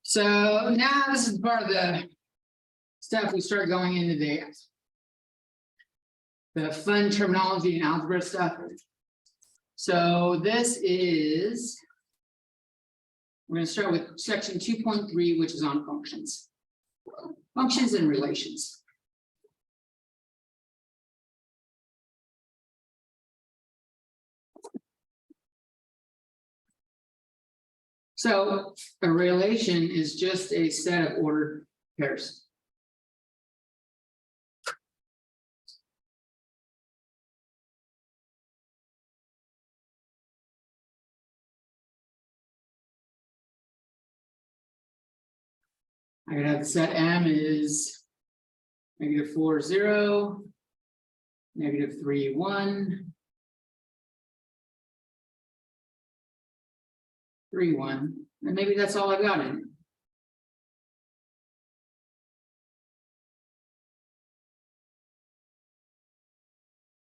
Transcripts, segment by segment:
So now this is part of the stuff we start going into the fun terminology and algebra stuff. So this is, we're going to start with section 2.3, which is on functions. Functions and relations. So a relation is just a set of ordered pairs. I could have the set M is -4, 0, -3, 1, 3, 1, and maybe that's all I've got in it.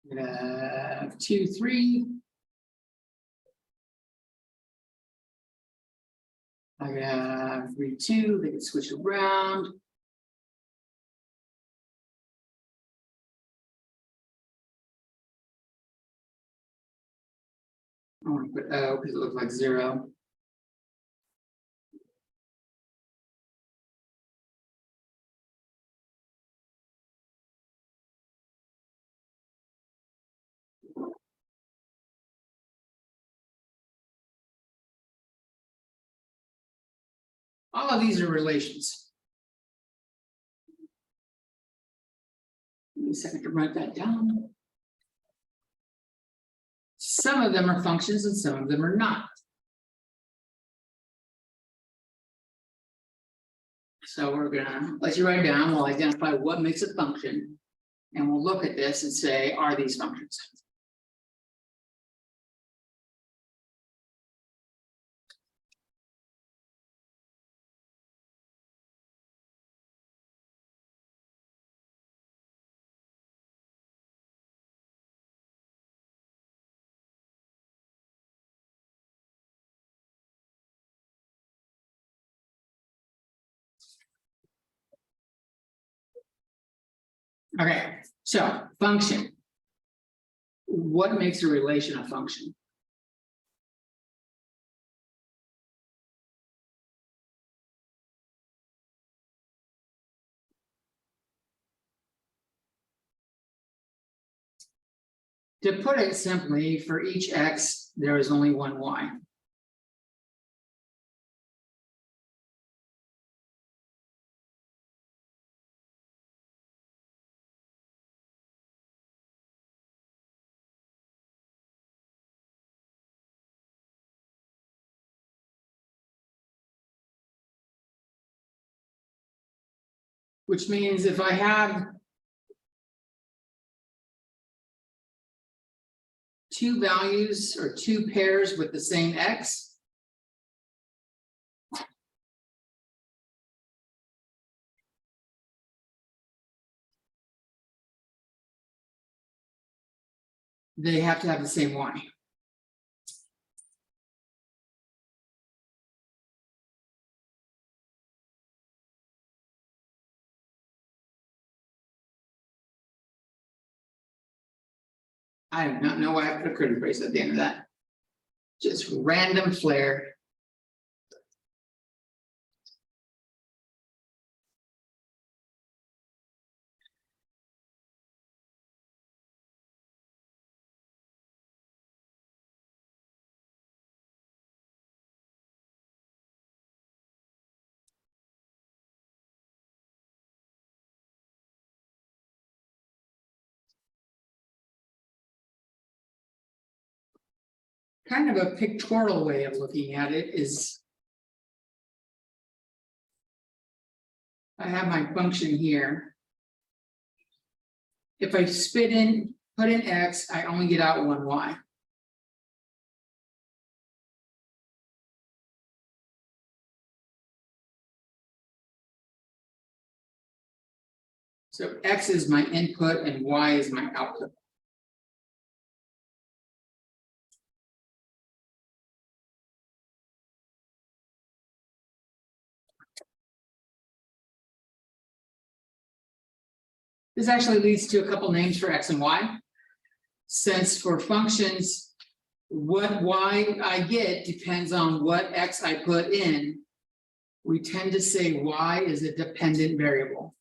I'm gonna have 2, 3. I have 3, 2. They can switch around. I want to put O because it looks like 0. All of these are relations. Give me a second to write that down. Some of them are functions and some of them are not. So we're gonna let you write down. We'll identify what makes a function, and we'll look at this and say, are these functions? Okay, so function. What makes a relation a function? To put it simply, for each x, there is only one y. Which means if I have two values or two pairs with the same x, they have to have the same y. I do not know why I put a curly brace at the end of that. Just random flair. Kind of a pictorial way of looking at it is, I have my function here. If I put in x, I only get out one y. So x is my input and y is my output. This actually leads to a couple names for X and Y. Since for functions, what Y I get depends on what X I put in, we tend to say Y is a dependent variable.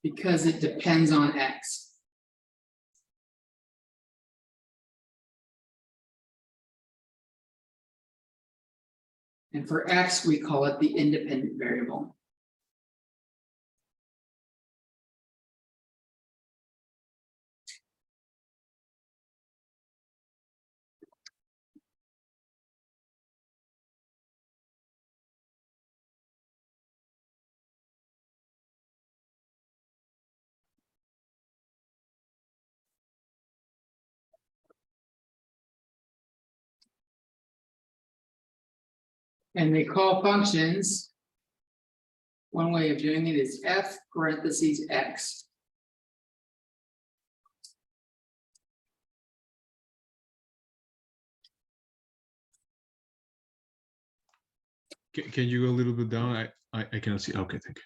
Because it depends on X. And for X, we call it the independent variable. And they call functions, one way of doing it is F parentheses X. Can you go a little bit down? I cannot see. Okay, thank you.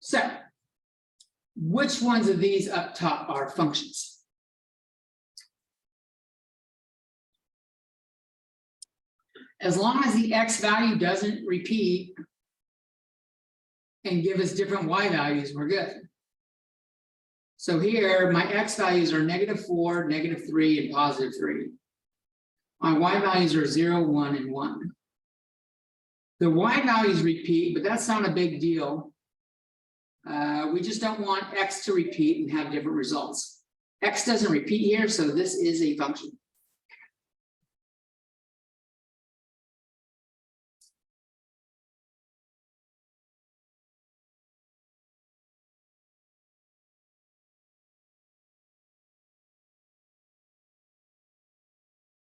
So, which ones of these up top are functions? As long as the X value doesn't repeat and give us different Y values, we're good. So here, my X values are -4, -3, and +3. My Y values are 0, 1, and 1. The Y values repeat, but that's not a big deal. We just don't want X to repeat and have different results. X doesn't repeat here, so this is a function.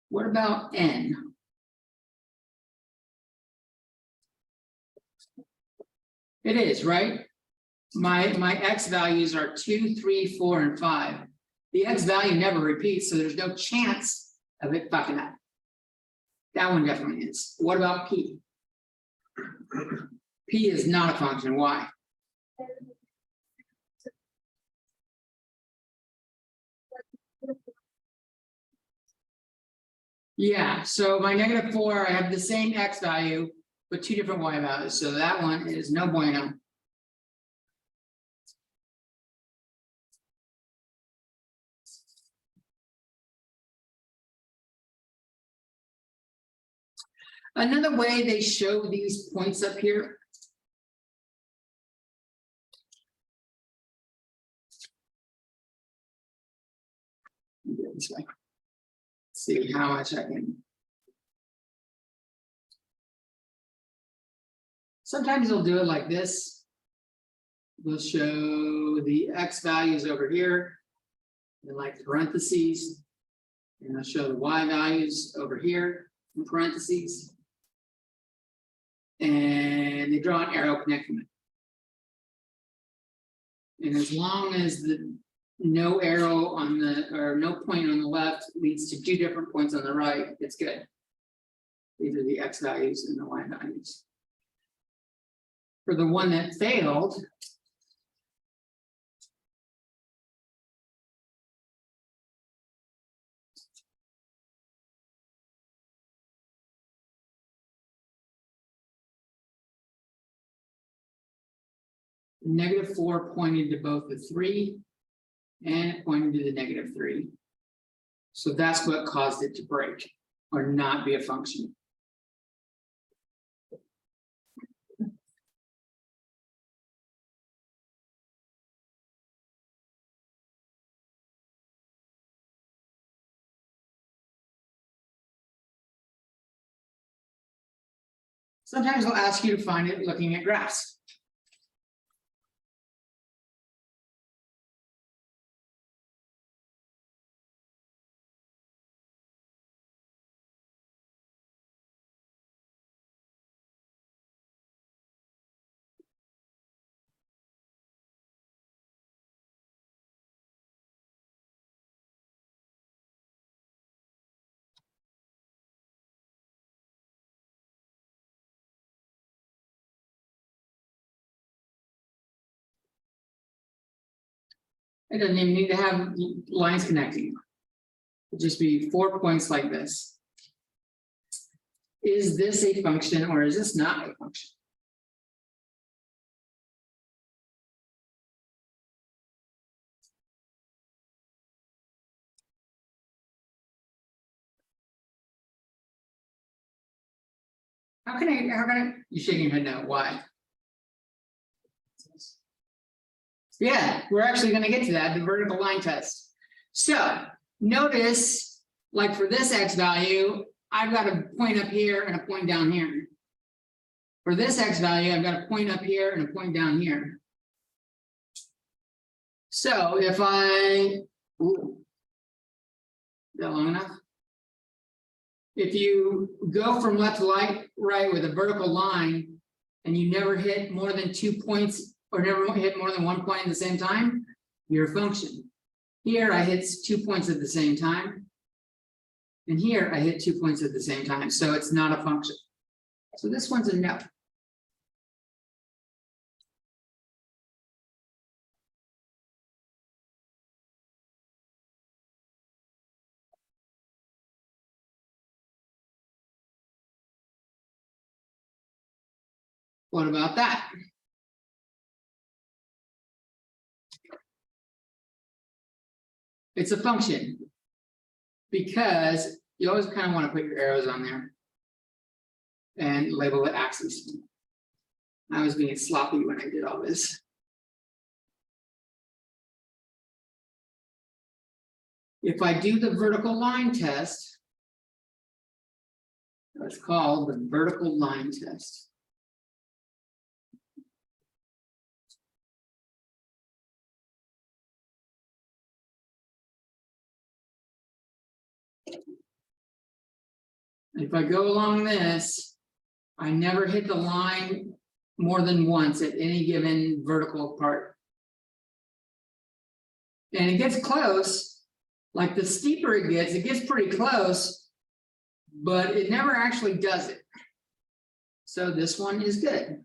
What about N? It is, right? My X values are 2, 3, 4, and 5. The X value never repeats, so there's no chance of it fucking up. That one definitely is. What about P? P is not a function. Why? Yeah, so my -4, I have the same X value, but two different Y values. So that one is no bueno. Another way they show these points up here. This way. See how much I can. Sometimes they'll do it like this. We'll show the X values over here, in like parentheses, and I'll show the Y values over here in parentheses. And they draw an arrow connecting them. And as long as the no arrow on the, or no point on the left leads to two different points on the right, it's good. These are the X values and the Y values. For the one that failed, -4 pointed to both the 3 and it pointed to the -3. So that's what caused it to break or not be a function. Sometimes they'll ask you to find it looking at graphs. It doesn't even need to have lines connecting. It'll just be 4 points like this. Is this a function or is this not a function? How can I, you shaking your head now, why? Yeah, we're actually gonna get to that, the vertical line test. So notice, like for this X value, I've got a point up here and a point down here. For this X value, I've got a point up here and a point down here. So if I, ooh, is that long enough? If you go from left to right with a vertical line and you never hit more than 2 points or never hit more than 1 point at the same time, you're a function. Here I hit 2 points at the same time. And here I hit 2 points at the same time. So it's not a function. So this one's a no. What about that? It's a function because you always kind of want to put your arrows on there and label it axis. I was being sloppy when I did all this. If I do the vertical line test, it's called the vertical line test. If I go along this, I never hit the line more than once at any given vertical part. And it gets close, like the steeper it gets pretty close, but it never actually does it. So this one is good.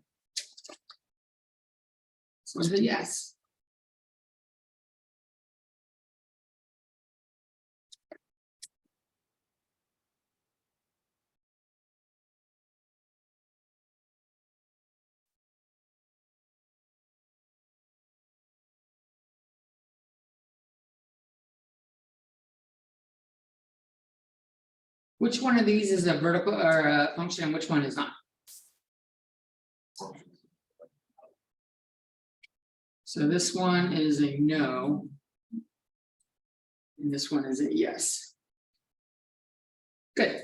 This one's a yes. Which one of these is a vertical or a function and which one is not? So this one is a no. And this one is a yes. Good.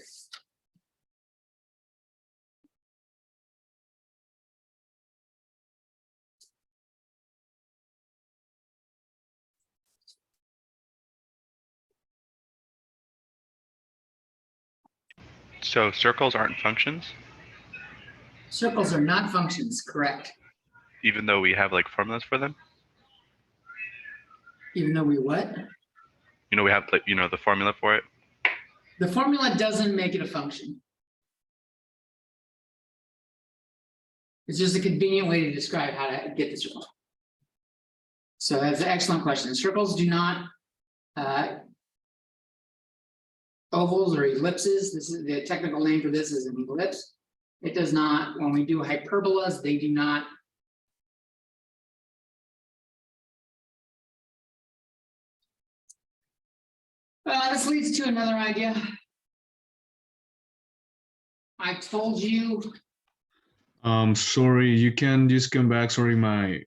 So circles aren't functions, Circles are not functions, correct? even though we have like formulas for them. Even though we what? You know, we have like, you know, the formula for it. The formula doesn't make it a function. It's just a convenient way to describe how to get this result. So that's an excellent question. Circles do not, ovals or ellipses, this is the technical name for this is an ellipse. It does not, when we do hyperbolas, they do not. This leads to another idea. I told you. Sorry, you can just come back. Sorry, my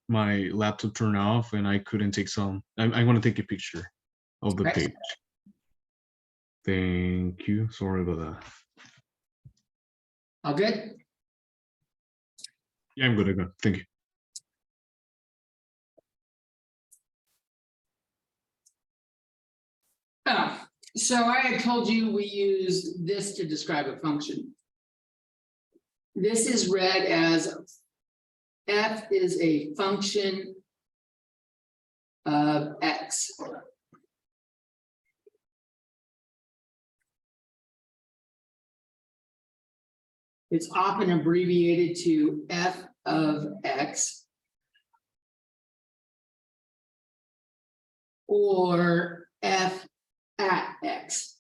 laptop turned off and I couldn't take some. I want to take a picture of the Okay. page. Thank you. Sorry about that. All good? Yeah, I'm good. I'm good. Thank you. Oh, so I had told you we use this to describe a function. This is read as f is a function of x. It's often abbreviated to f of x or f at x.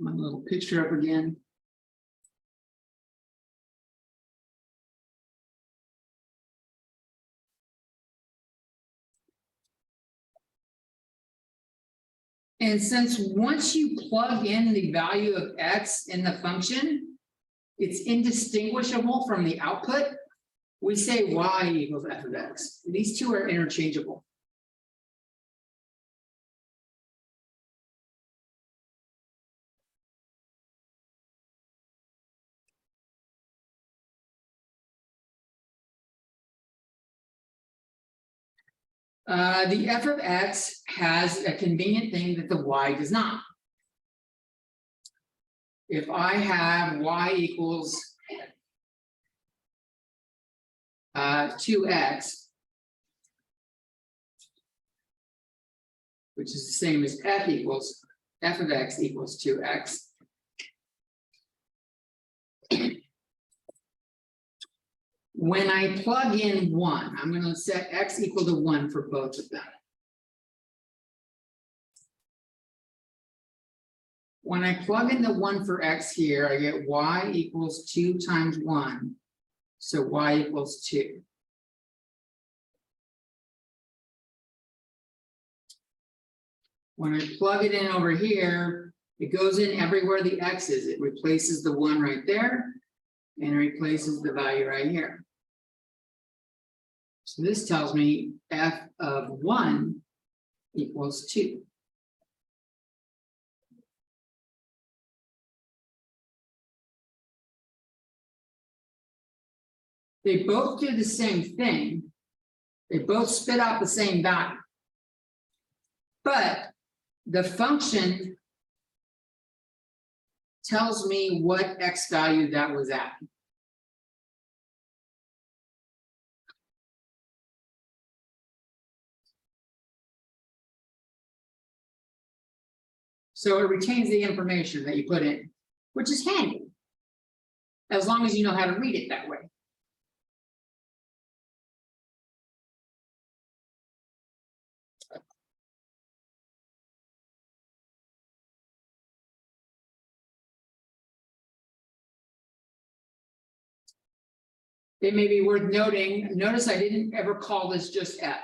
My little picture up again. And since once you plug in the value of x in the function, it's indistinguishable from the output, we say y equals f of x. These two are interchangeable. The f of x has a convenient thing that the y does not. If I have y equals 2x, which is the same as f of x equals 2x. When I plug in 1, I'm going to set x equal to 1 for both of them. When I plug in the 1 for x here, I get y equals 2 times 1. So y equals 2. When I plug it in over here, it goes in everywhere the x is. It replaces the 1 right there and replaces the value right here. So this tells me f of 1 equals 2. They both do the same thing. They both spit out the same value. But the function tells me what x value that was at. So it retains the information that you put in, which is handy, as long as you know how to read it that way. It may be worth noting, notice I didn't ever call this just f.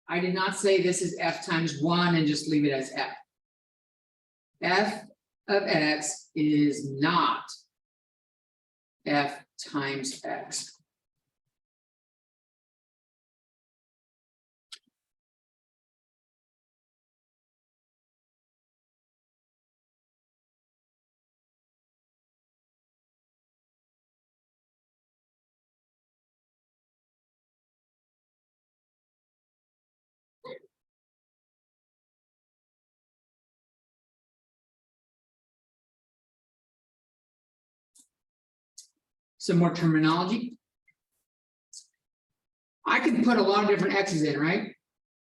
I did not say this is f times 1 and just leave it as f. F of x is not f times x. Some more terminology. I can put a lot of different x's in, right?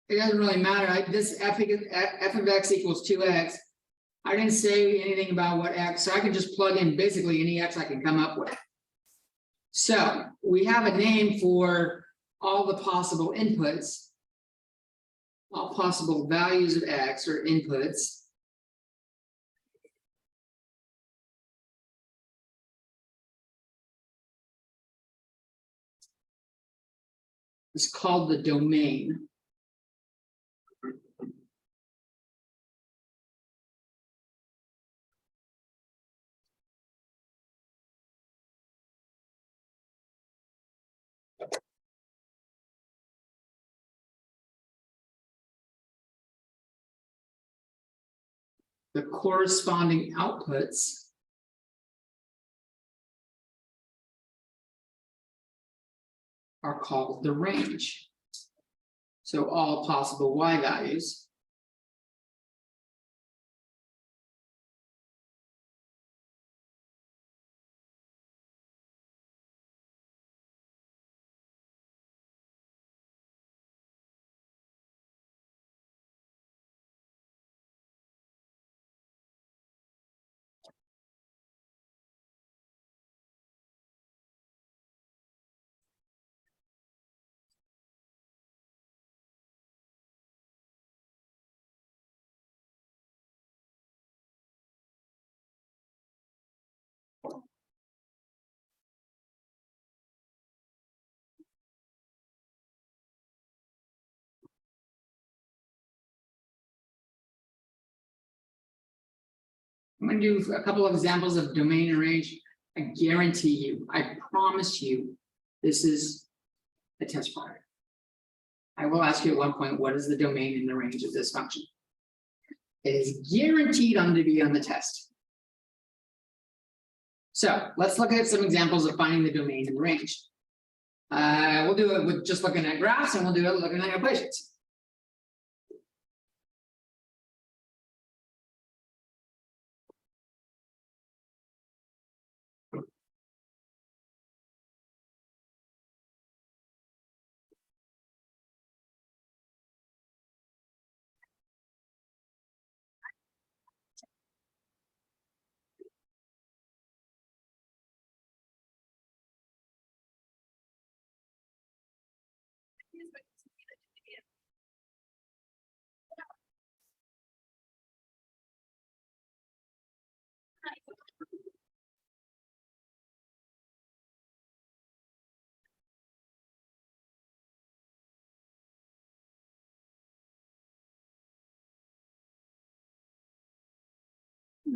It doesn't really matter. This f of x equals 2x. I didn't say anything about what x, so I can just plug in basically any x I can come up with. So we have a name for all the possible inputs, all possible values of x or inputs. It's called the domain. the corresponding outputs are called the range. So all possible y values I'm going to do a couple of examples of domain and range. I guarantee you, I promise you, this is a test product. I will ask you at one point, what is the domain and the range of this function? It is guaranteed to be on the test. So let's look at some examples of finding the domain and the range. We'll do it with just looking at graphs, and we'll do it looking at equations.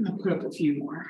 I'll put up a few more.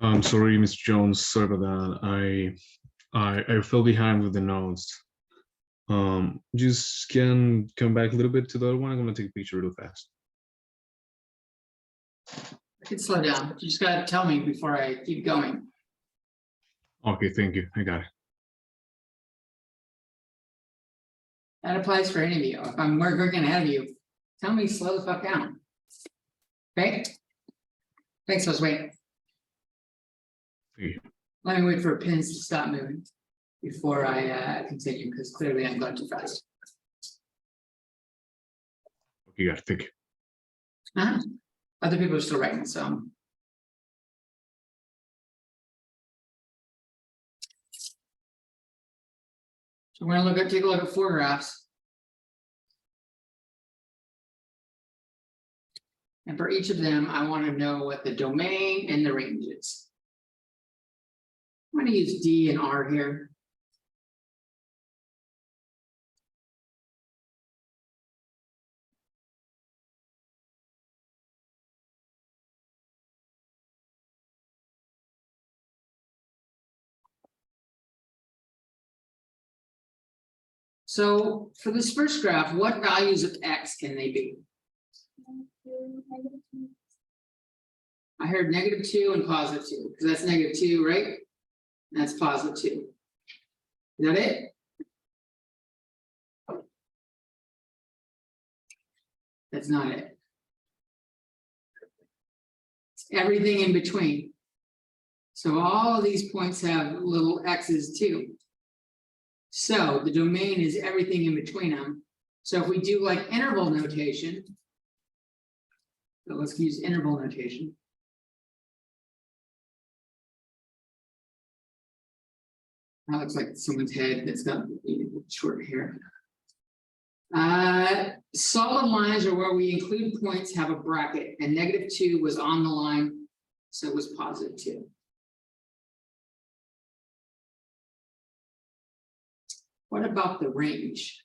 I'm sorry, Mr. Jones. Sorry about that. I fell behind with the notes. Just can come back a little bit to the other one. I'm gonna take a picture real fast. I can slow down. You just gotta tell me before I keep going. Okay, thank you. I got it. That applies for any of you. If I'm working ahead of you, tell me slow the fuck down. Okay? Thanks, let's wait. Thank you. Let me wait for pins to stop moving before I continue, because clearly I'm going too fast. Okay, got it. Thank you. Other people are still writing, so. So we're gonna take a look at 4 graphs. And for each of them, I want to know what the domain and the range is. I'm going to use D and R here. So for this first graph, what values of X can they be? I heard -2 and +2, because that's -2, right? And that's +2. Is that it? That's not it. It's everything in between. So all of these points have little x's too. So the domain is everything in between them. So if we do like interval notation, so let's use interval notation. That looks like someone's head that's got short hair. Solid lines are where we include points have a bracket, and -2 was on the line, so it was +2. What about the range?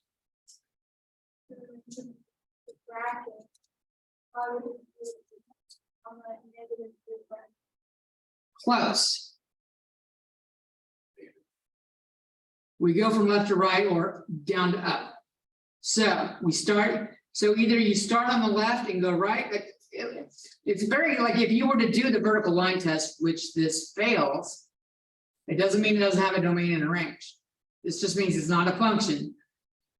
Close. We go from left to right or down to up. So we start, so either you start on the left and go right. It's very like if you were to do the vertical line test, which this fails, it doesn't mean it doesn't have a domain and a range. This just means it's not a function.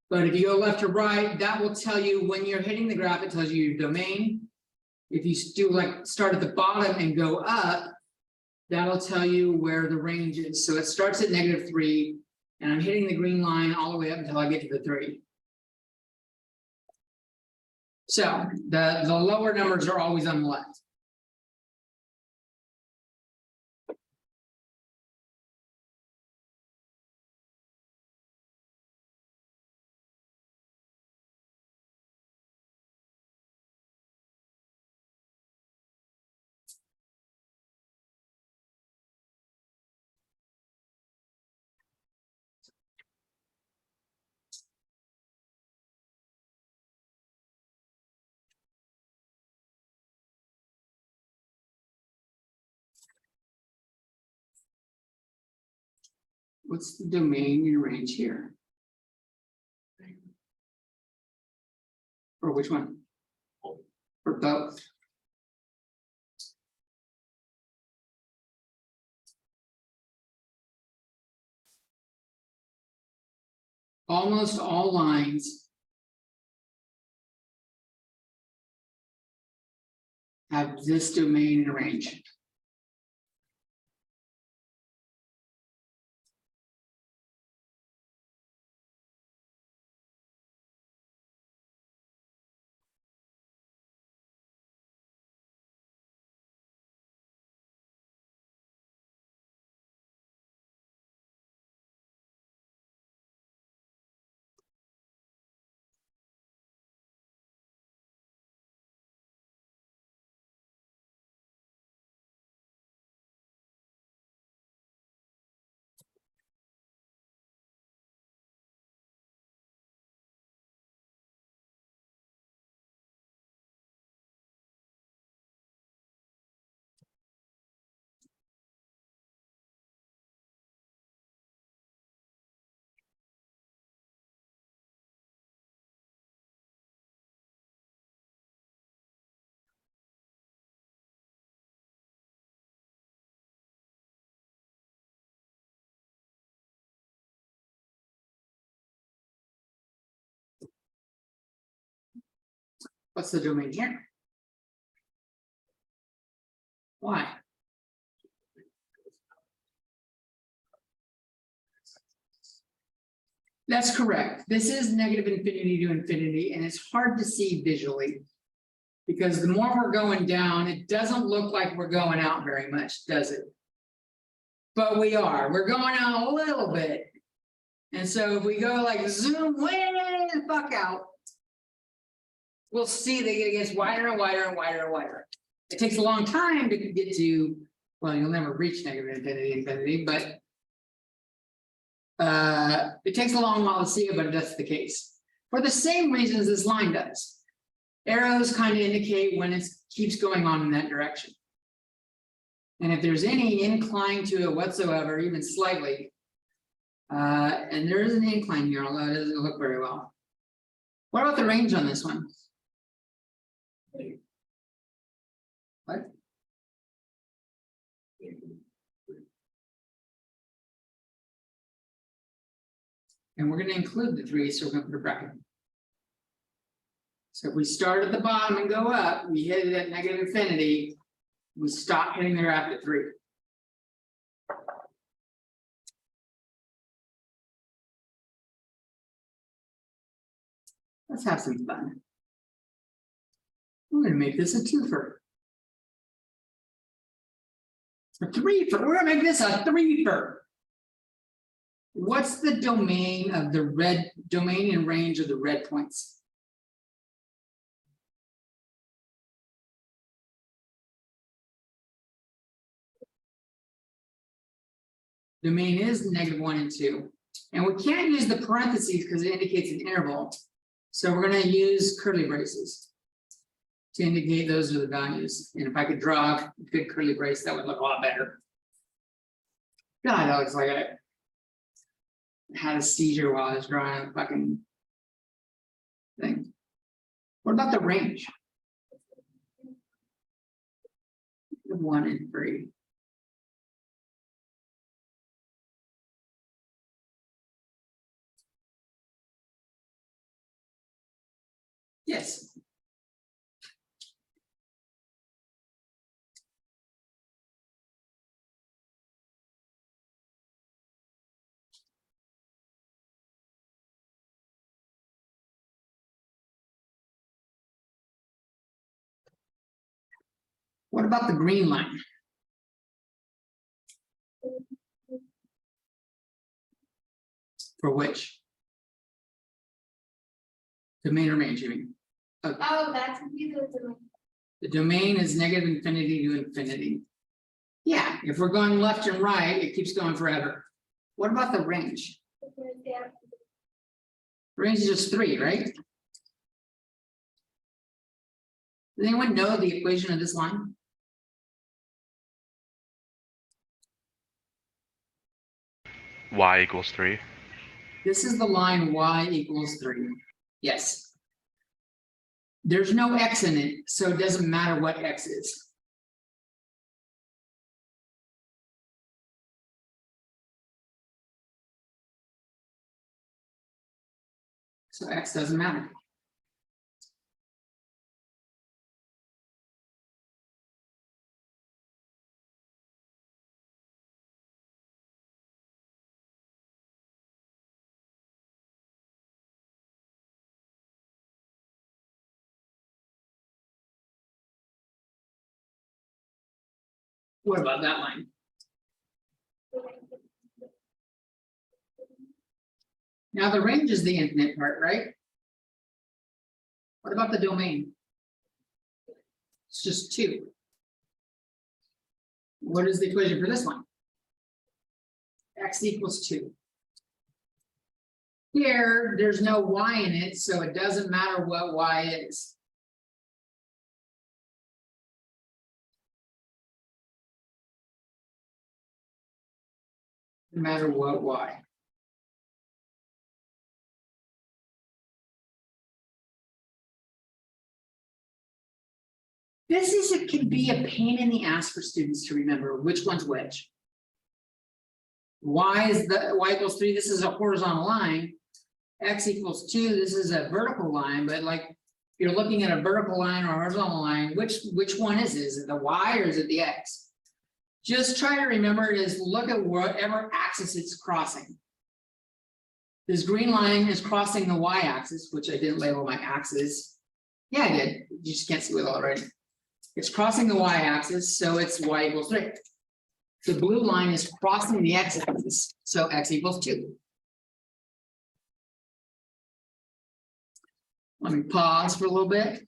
But if you go left to right, that will tell you when you're hitting the graph, it tells you your domain. If you do like start at the bottom and go up, that'll tell you where the range is. So it starts at -3, and I'm hitting the green line all the way up until I get to the 3. So the lower numbers are always on the left. What's the domain and range here? For which one? For both. Almost all lines have this domain and range. What's the domain here? Why? That's correct. This is negative infinity to infinity, and it's hard to see visually. Because the more we're going down, it doesn't look like we're going out very much, does it? But we are. We're going out a little bit. And so if we go like zoom way the fuck out, we'll see that it gets wider and wider and wider and wider. It takes a long time to get to, well, you'll never reach negative infinity, but it takes a long while to see it, but that's the case. For the same reasons this line does. Arrows kind of indicate when it keeps going on in that direction. And if there's any incline to it whatsoever, even slightly, and there is an incline here, although it doesn't look very well. What about the range on this one? What? And we're going to include the 3, so we're going to put a bracket. So if we start at the bottom and go up, we hit it at negative infinity, we stop hitting the graph at 3. Let's have some fun. We're going to make this a 2-fer. A 3-fer. We're going to make this a 3-fer. What's the domain of the red, domain and range of the red points? Domain is -1 and 2. And we can't use the parentheses because it indicates an interval. So we're gonna use curly braces to indicate those are the values. And if I could draw a good curly brace, that would look a lot better. God, that looks like I had a seizure while I was drawing a fucking thing. What about the range? 1 and 3. Yes. What about the green line? For which? Domain or range, you mean? Oh, that's either the. The domain is -infinity to infinity. Yeah, if we're going left and right, it keeps going forever. What about the range? Range is just 3, right? Does anyone know the equation of this line? Y = 3. This is the line y = 3. Yes. There's no x in it, so it doesn't matter what x is. So x doesn't matter. What about that line? Now the range is the infinite part, right? What about the domain? It's just 2. What is the equation for this one? X = 2. Here, there's no y in it, so it doesn't matter what y is. No matter what y. It could be a pain in the ass for students to remember which one's which. Y = 3, this is a horizontal line. X = 2, this is a vertical line, but like you're looking at a vertical line or a horizontal line, which one is it? Is it the Y or is it the X? Just try to remember is look at whatever axis it's crossing. This green line is crossing the Y axis, which I didn't label my axis. Yeah, I did. You just can't see it already. It's crossing the Y axis, so it's Y = 3. The blue line is crossing the X axis, so X = 2. Let me pause for a little bit.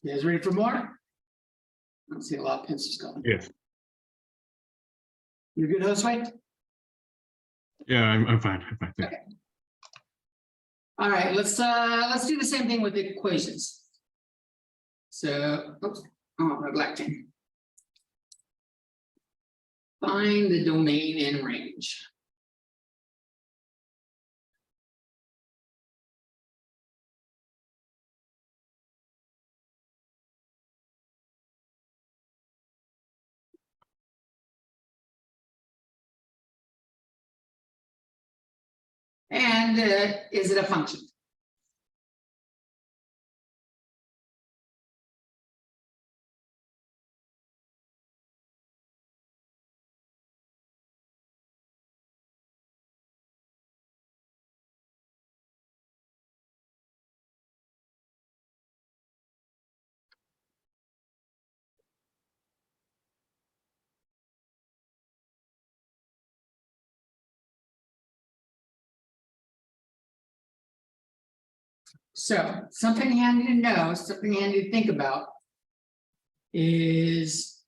You guys ready for more? I don't see a lot of pencils going. Yes. You good, Josue? Yeah, I'm fine. I'm fine. Thank you. All right, let's do the same thing with the equations. So, oops, oh, neglecting. Find the domain and range. And is it a function? So something handy to know, something handy to think about is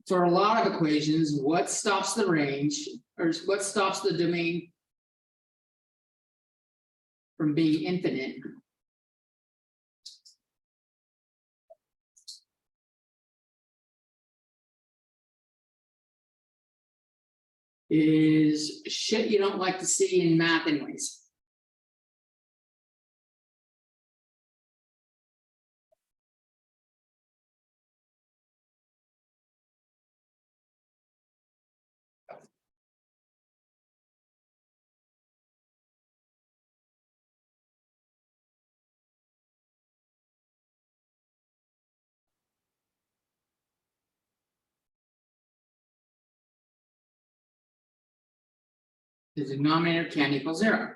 for a lot of equations, what stops the range or what stops the domain from being infinite? Is shit you don't like to see in math anyways. The denominator can equal 0.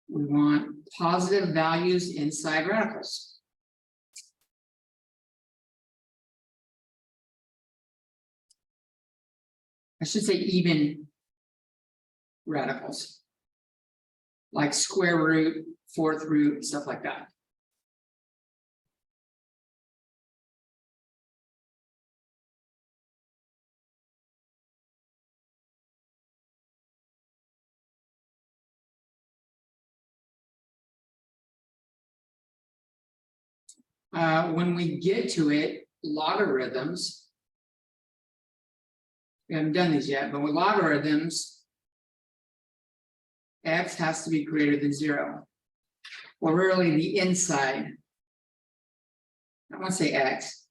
We want positive values inside radicals. I should say even radicals. Like square root, fourth root, stuff like that. When we get to it, logarithms. We haven't done these yet, but with logarithms, x has to be greater than 0. Well, really the inside. I want to say x.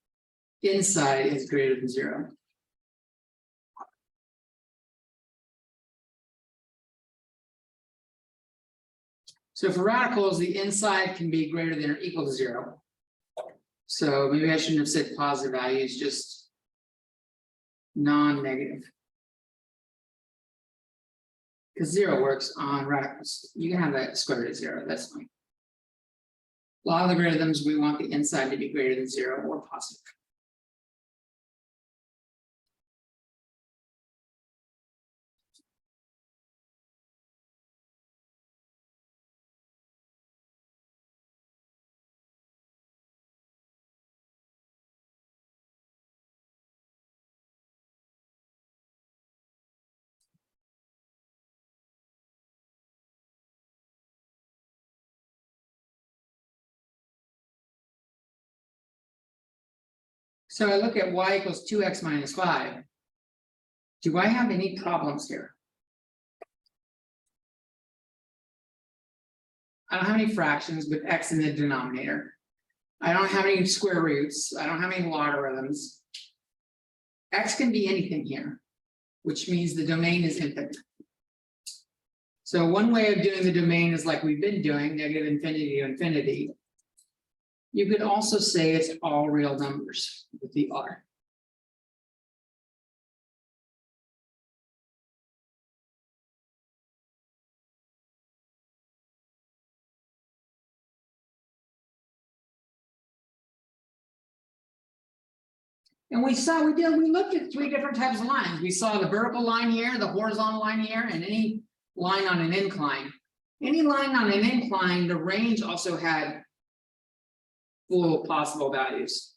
Inside is greater than 0. So for radicals, the inside can be greater than or equal to 0. So maybe I shouldn't have said positive values, just non-negative. Because 0 works on radicals. You can have that square root of 0, that's fine. Logarithms, we want the inside to be greater than 0 or positive. So I look at y equals 2x minus 5. Do I have any problems here? I don't have any fractions with x in the denominator. I don't have any square roots. I don't have any logarithms. X can be anything here, which means the domain is infinite. So one way of doing the domain is like we've been doing, negative infinity to infinity. You could also say it's all real numbers with the R. And we looked at 3 different types of lines. We saw the vertical line here, the horizontal line here, and any line on an incline. Any line on an incline, the range also had full possible values.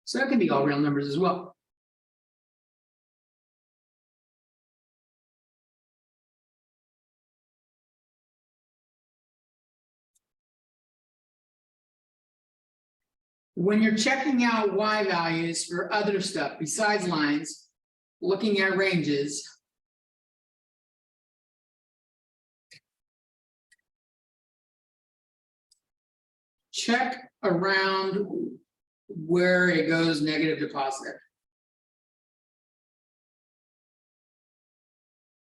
So it can be all real numbers as well. When you're checking out Y values for other stuff besides lines, looking at ranges, check around where it goes negative to positive.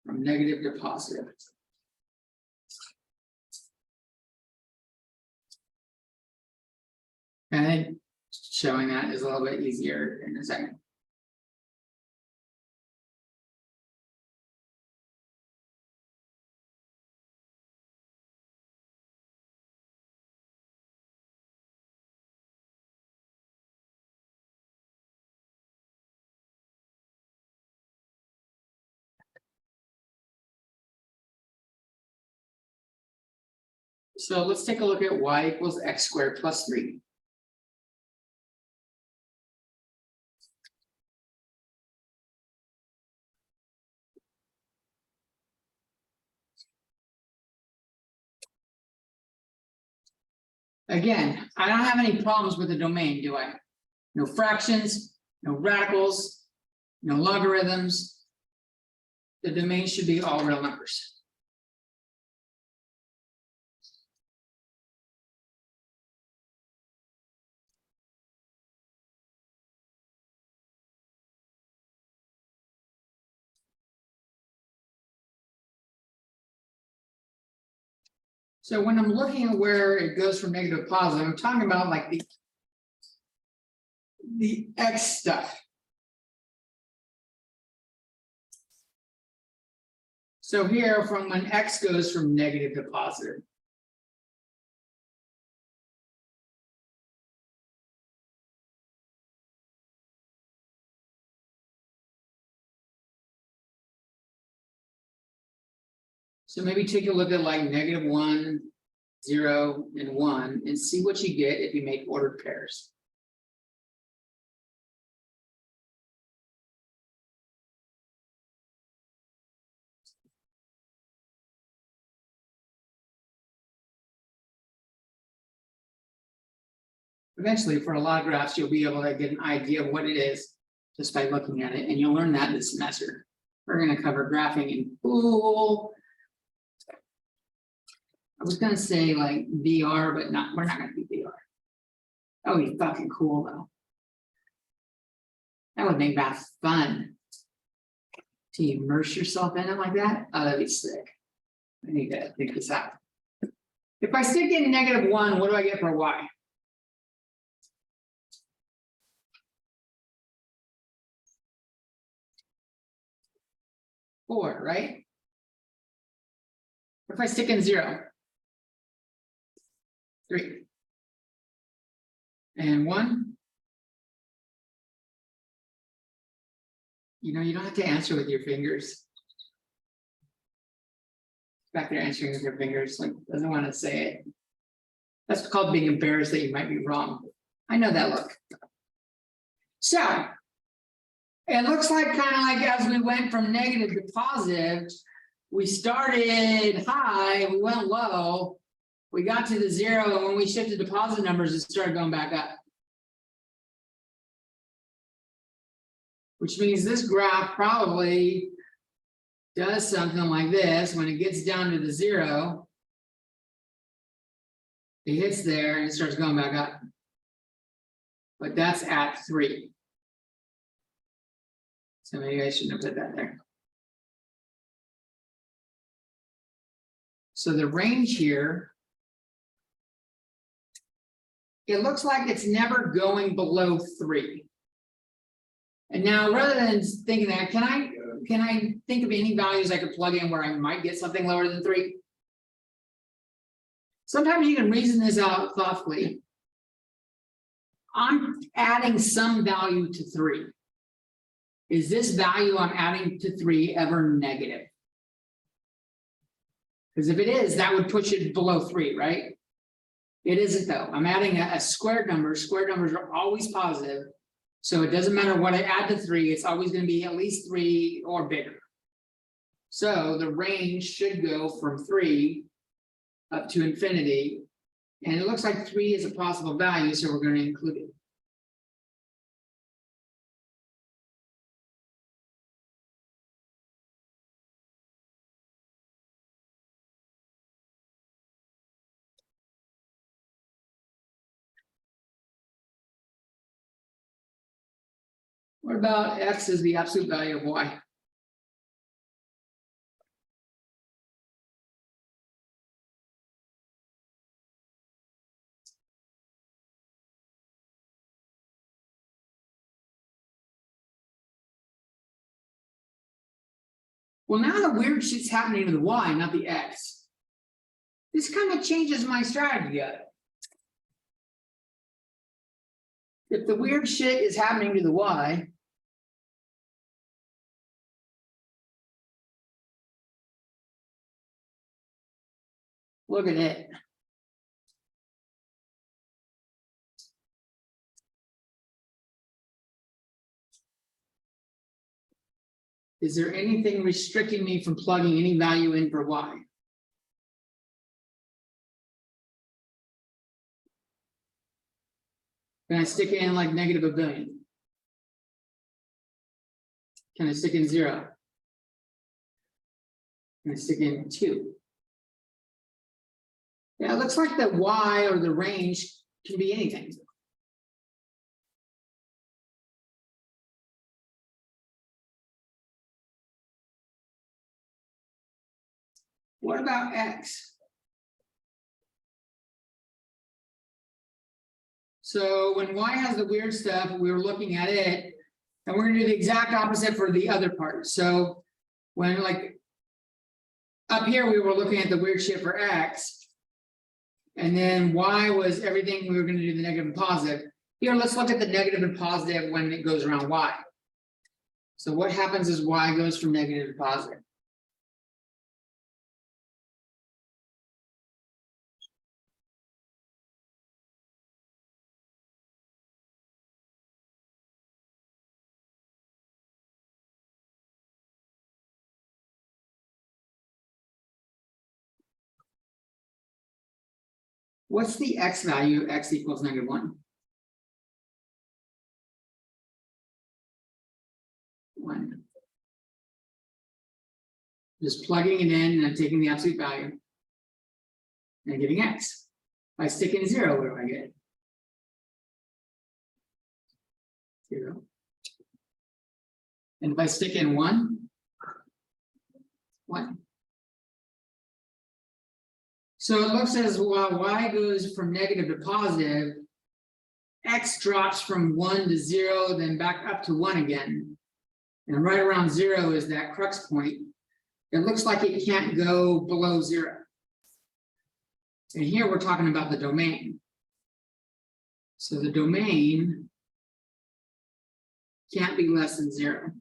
From negative to positive. And showing that is a little bit easier in a second. So let's take a look at y equals x squared plus 3. Again, I don't have any problems with the domain, do I? No fractions, no radicals, no logarithms. The domain should be all real numbers. So when I'm looking at where it goes from negative to positive, I'm talking about like the X stuff. So here from when X goes from negative to positive. So maybe take a look at like -1, 0, and 1 and see what you get if you make ordered pairs. Eventually, for a lot of graphs, you'll be able to get an idea of what it is just by looking at it, and you'll learn that this semester. We're going to cover graphing in full. I was gonna say like VR, but we're not gonna do VR. That would be fucking cool though. That would make math fun. To immerse yourself in it like that, oh, that'd be sick. I need to think this out. If I stick in -1, what do I get for y? Four, right? If I stick in 0. 3. And 1. You know, you don't have to answer with your fingers. Back there answering with your fingers, like doesn't want to say it. That's called being embarrassed that you might be wrong. I know that look. So it looks like kind of like as we went from negative to positive, we started high, we went low. We got to the 0, and when we shifted to positive numbers, it started going back up. Which means this graph probably does something like this. When it gets down to the 0, it hits there and it starts going back up. But that's at 3. So maybe I shouldn't have put that there. So the range here, it looks like it's never going below 3. And now rather than thinking that, can I think of any values I could plug in where I might get something lower than 3? Sometimes you can reason this out thoughtfully. I'm adding some value to 3. Is this value I'm adding to 3 ever negative? Because if it is, that would push it below 3, right? It isn't though. I'm adding a squared number. Squared numbers are always positive. So it doesn't matter what I add to 3, it's always going to be at least 3 or bigger. So the range should go from 3 up to infinity. And it looks like 3 is a possible value, so we're going to include it. What about x is the absolute value of y? Well, now the weird shit's happening to the y, not the x. This kind of changes my strategy of it. If the weird shit is happening to the y, look at it. Is there anything restricting me from plugging any value in for y? Can I stick in like negative a billion? Can I stick in 0? Can I stick in 2? Yeah, it looks like the y or the range can be anything. What about x? So when y has the weird stuff, we were looking at it, and we're going to do the exact opposite for the other part. So when like up here, we were looking at the weird shit for x, and then y was everything we were going to do the negative and positive. Here, let's look at the negative and positive when it goes around y. So what happens is y goes from negative to positive. What's the x value? X equals -1. 1. Just plugging it in and I'm taking the absolute value and getting x. If I stick in 0, what do I get? 0. And if I stick in 1, 1. So it looks as while y goes from negative to positive, x drops from 1 to 0, then back up to 1 again. And right around 0 is that crux point. It looks like it can't go below 0. And here we're talking about the domain. So the domain can't be less than 0.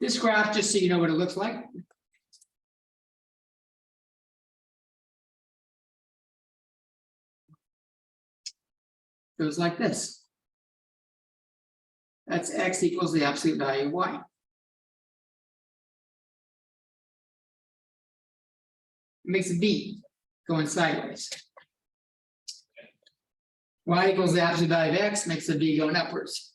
This graph, just so you know what it looks like. Goes like this. That's x equals the absolute value of y. It makes a V going sideways. Y equals the absolute value of x makes a V going upwards.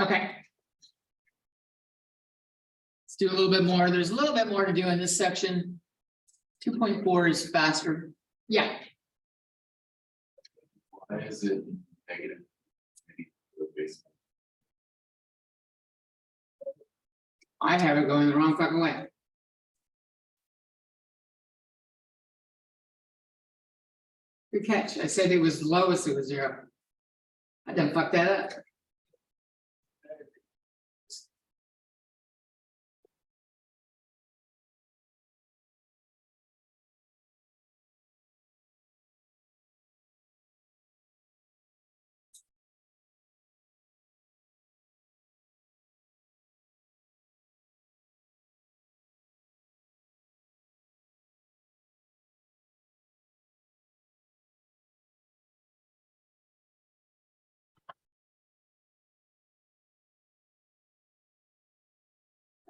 Okay. Let's do a little bit more. There's a little bit more to do in this section. 2.4 is faster. Yeah, Why is it negative? I have it going the wrong fucking way. Good catch. I said it was lowest, it was 0. I done fucked that up.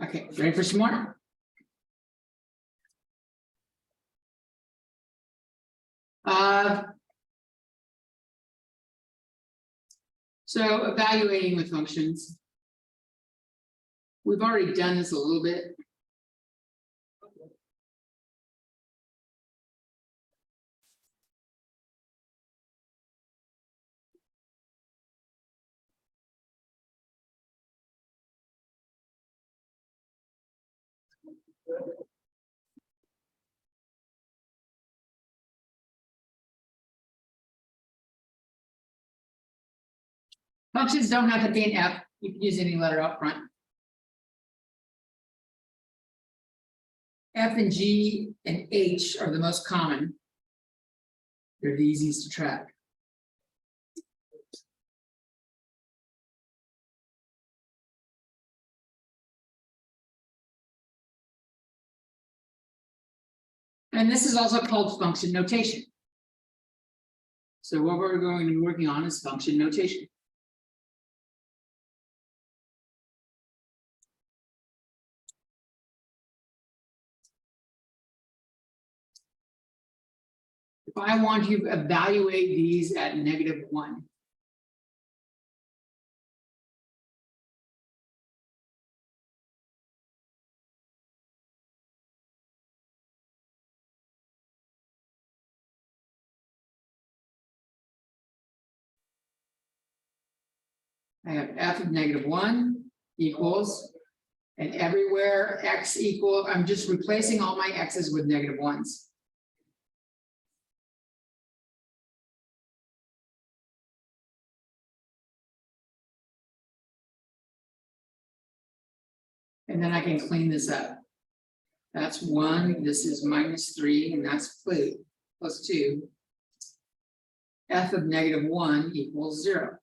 Okay, ready for some more? So evaluating with functions. We've already done this a little bit. Functions don't have to be an F, you can use any letter up front. F and G and H are the most common. They're the easiest to track. And this is also called function notation. So what we're going to be working on is function notation. If I want to evaluate these at -1. I have f of -1 equals, and everywhere x equal, I'm just replacing all my x's with -1s. And then I can clean this up. That's 1, this is -3, and that's plus 2. F of -1 equals 0.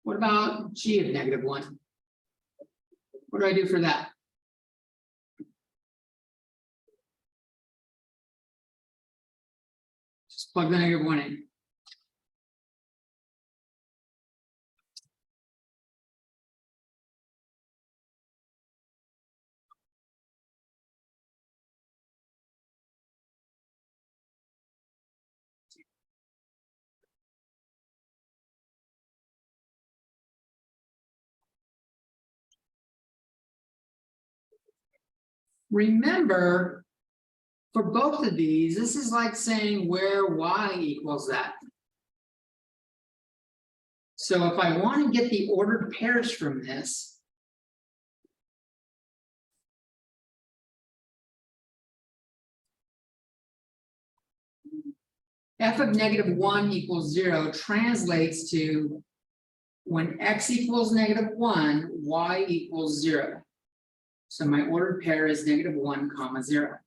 What about G of -1? What do I do for that? Just plug the -1 in. Remember, for both of these, this is like saying where y equals that. So if I want to get the ordered pairs from this, f of -1 equals 0 translates to when x equals -1, y equals 0. So my ordered pair is -1, 0.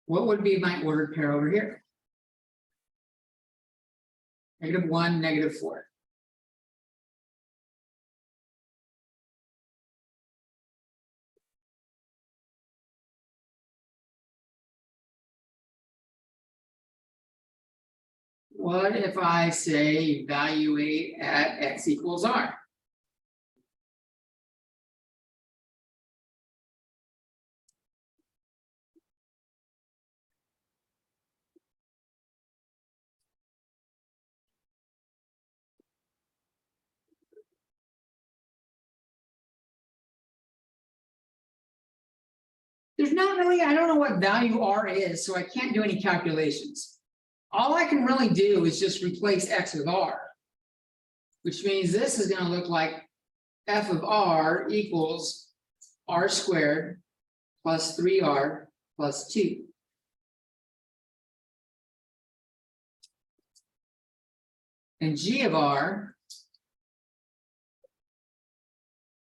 What would be my ordered pair over here? -1, -4. What if I say evaluate at x equals r? There's not really, I don't know what value r is, so I can't do any calculations. All I can really do is just replace x with r. Which means this is gonna look like f of r equals r squared plus 3r plus 2. And g of r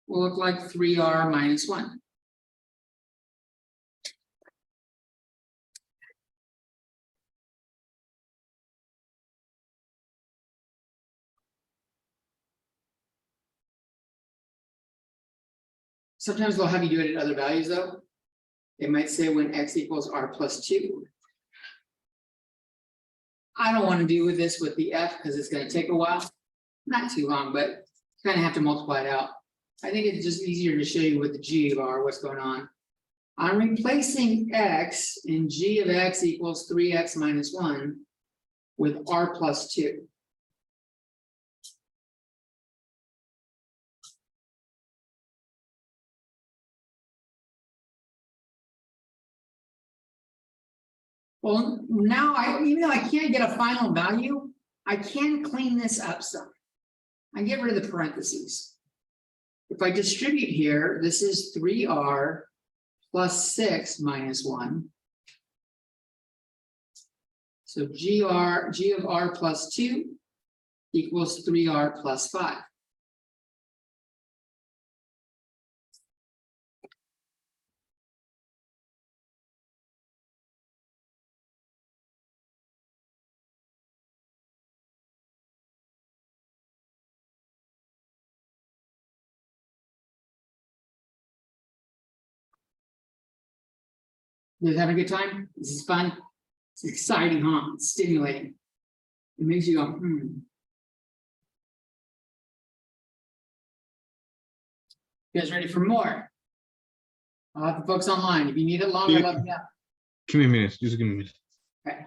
will look like 3r minus 1. Sometimes they'll have you do it at other values though. They might say when x equals r plus 2. I don't want to deal with this with the f because it's going to take a while. Not too long, but kind of have to multiply it out. I think it's just easier to show you with the g of r what's going on. I'm replacing x in g of x equals 3x minus 1 with r plus 2. Well, now even though I can't get a final value, I can clean this up some. I get rid of the parentheses. If I distribute here, this is 3r plus 6 minus 1. So g of r plus 2 equals 3r plus 5. You guys having a good time? This is fun. It's exciting, huh? It's stimulating. It makes you go, You guys ready for more? I'll have the folks online. If you need it longer, Yeah. let me know. Give me a minute. Just give me a minute. Okay.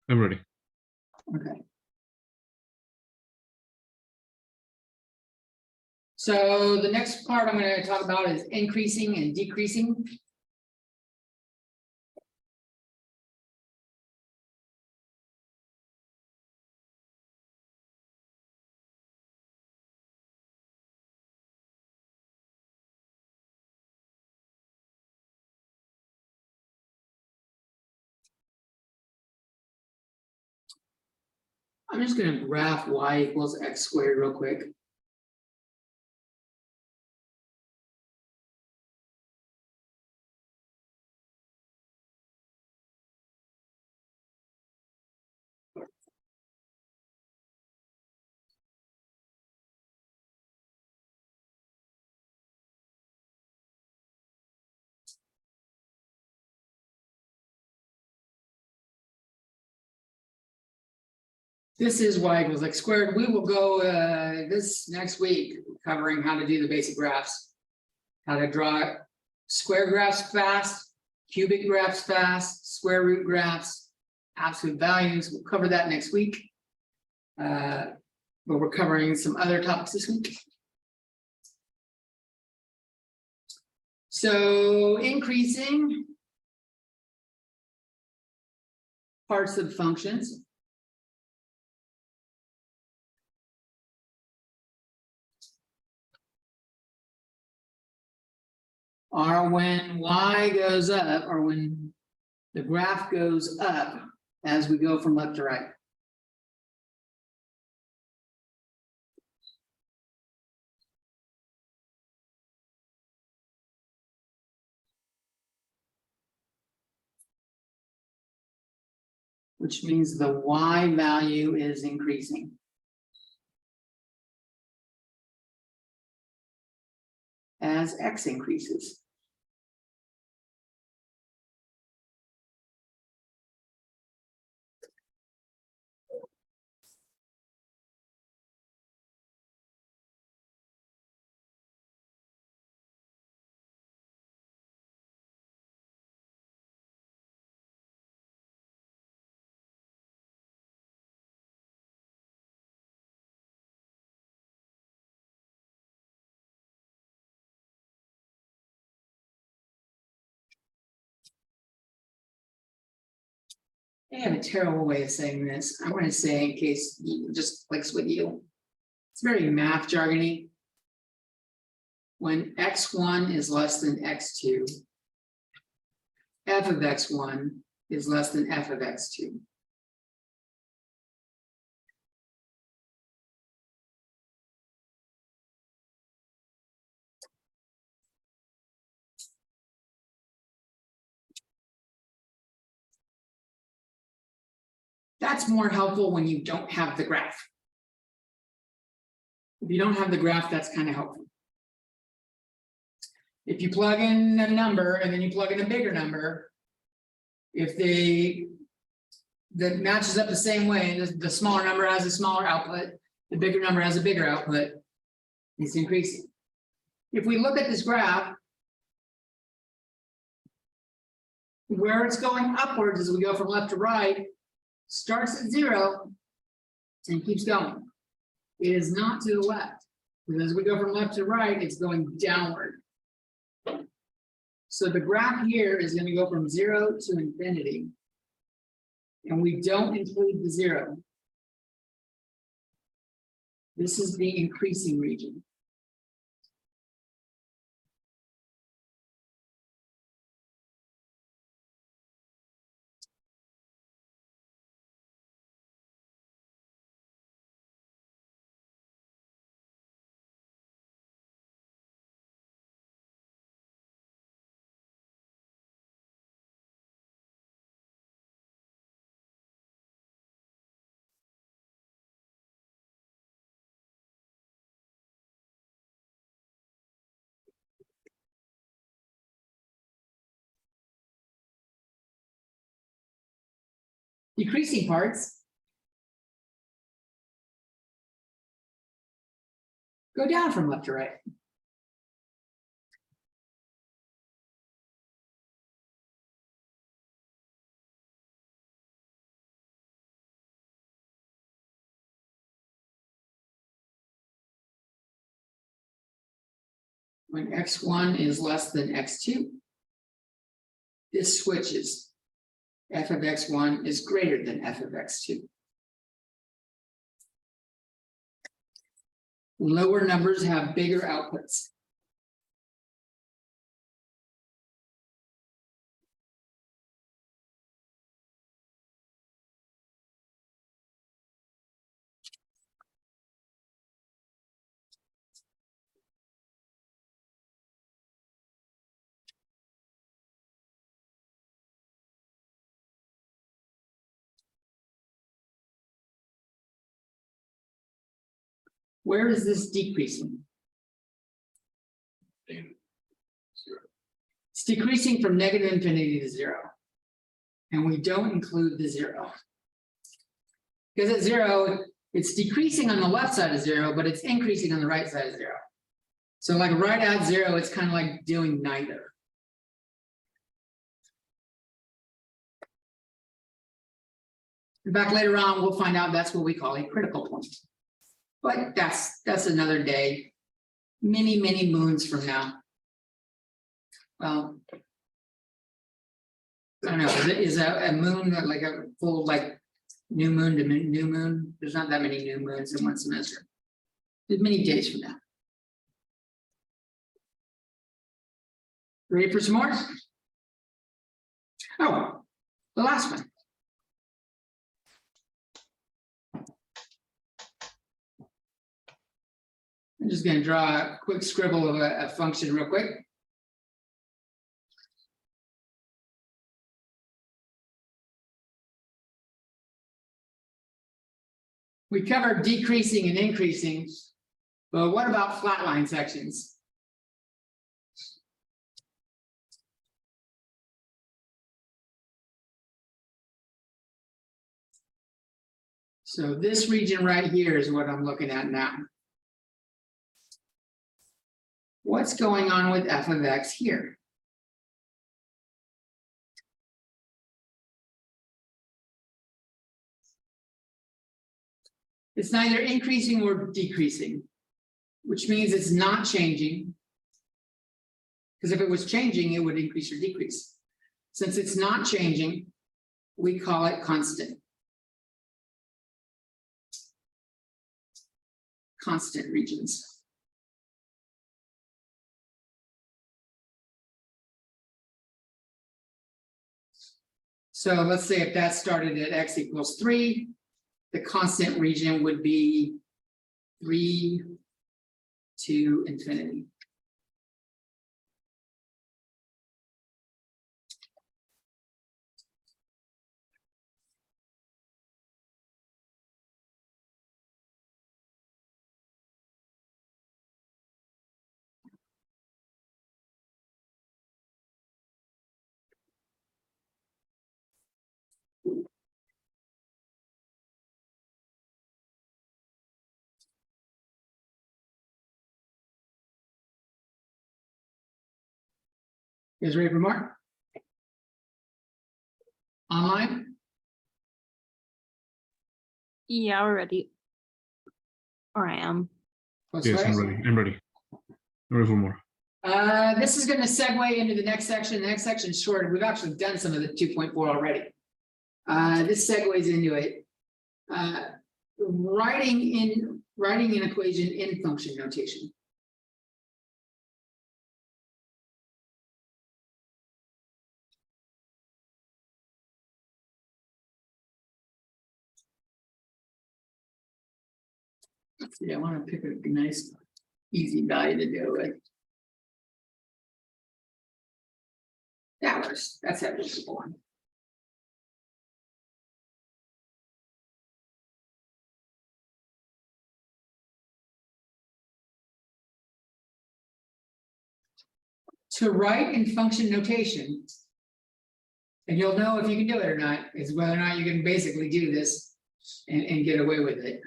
I'm ready. Okay. So the next part I'm going to talk about is increasing and decreasing. I'm just going to graph y equals x squared real quick. This is y equals x squared. We will go this next week covering how to do the basic graphs, how to draw square graphs fast, cubic graphs fast, square root graphs, absolute values. We'll cover that next week. But we're covering some other topics this week. So increasing parts of functions. Are when y goes up, or when the graph goes up as we go from left to right. which means the Y value is increasing. As X increases. I have a terrible way of saying this. I'm going to say in case it just clicks with you. It's very math jargony. When x1 is less than x2, f of x1 is less than f of x2. That's more helpful when you don't have the graph. If you don't have the graph, that's kind of helpful. If you plug in a number and then you plug in a bigger number, if that matches up the same way, the smaller number has a smaller output, the bigger number has a bigger output, it's increasing. If we look at this graph, where it's going upwards as we go from left to right, starts at 0 and keeps going. It is not to the left, because as we go from left to right, it's going downward. So the graph here is going to go from 0 to infinity, and we don't include the 0. This is the increasing region. Decreasing parts go down from left to right. When x1 is less than x2, this switches. F of x1 is greater than f of x2. Lower numbers have bigger outputs. Where is this decreasing? Negative 0. It's decreasing from negative infinity to 0. And we don't include the 0. Because at 0, it's decreasing on the left side of 0, but it's increasing on the right side of 0. So like right at 0, it's kind of like doing neither. In fact, later on, we'll find out that's what we call a critical point. But that's another day, many, many moons from now. Well, I don't know, is a moon like a full like new moon to new moon? There's not that many new moons in one semester. There's many days from now. Ready for some more? Oh, the last one. I'm just going to draw a quick scribble of a function real quick. We covered decreasing and increasing, but what about flatline sections? So this region right here is what I'm looking at now. What's going on with f of x here? It's neither increasing or decreasing, which means it's not changing. Because if it was changing, it would increase or decrease. Since it's not changing, we call it constant. Constant regions. So let's say if that started at x equals 3, the constant region would be 3 to infinity. You guys ready for more? Online? Yeah, we're ready. Or I am. Let's Yes, try I'm it. ready. I'm ready. I'm ready for more. This is going to segue into the next section. The next section is short. We've actually done some of the 2.4 already. This segues into it. Writing an equation in function notation. Let's see, I want to pick a nice, easy value to do it. That works. That's how it's born. To write in function notation, and you'll know if you can do it or not, is whether or not you can basically do this and get away with it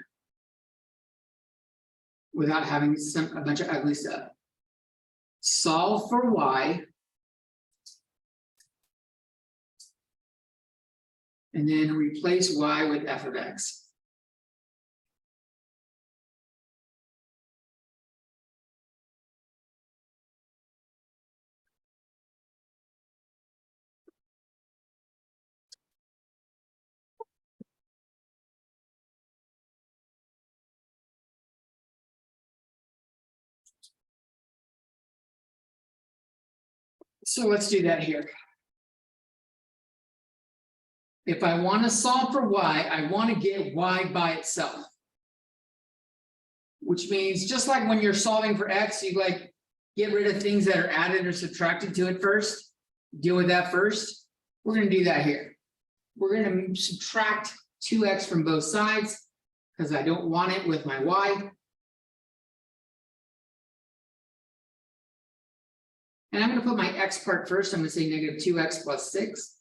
without having a bunch of ugly stuff. Solve for y, and then replace y with f of x. So let's do that here. If I want to solve for y, I want to get y by itself. Which means just like when you're solving for x, you like get rid of things that are added or subtracted to it first. Deal with that first. We're going to do that here. We're going to subtract 2x from both sides because I don't want it with my y. And I'm going to put my x part first. I'm going to say negative 2x plus 6.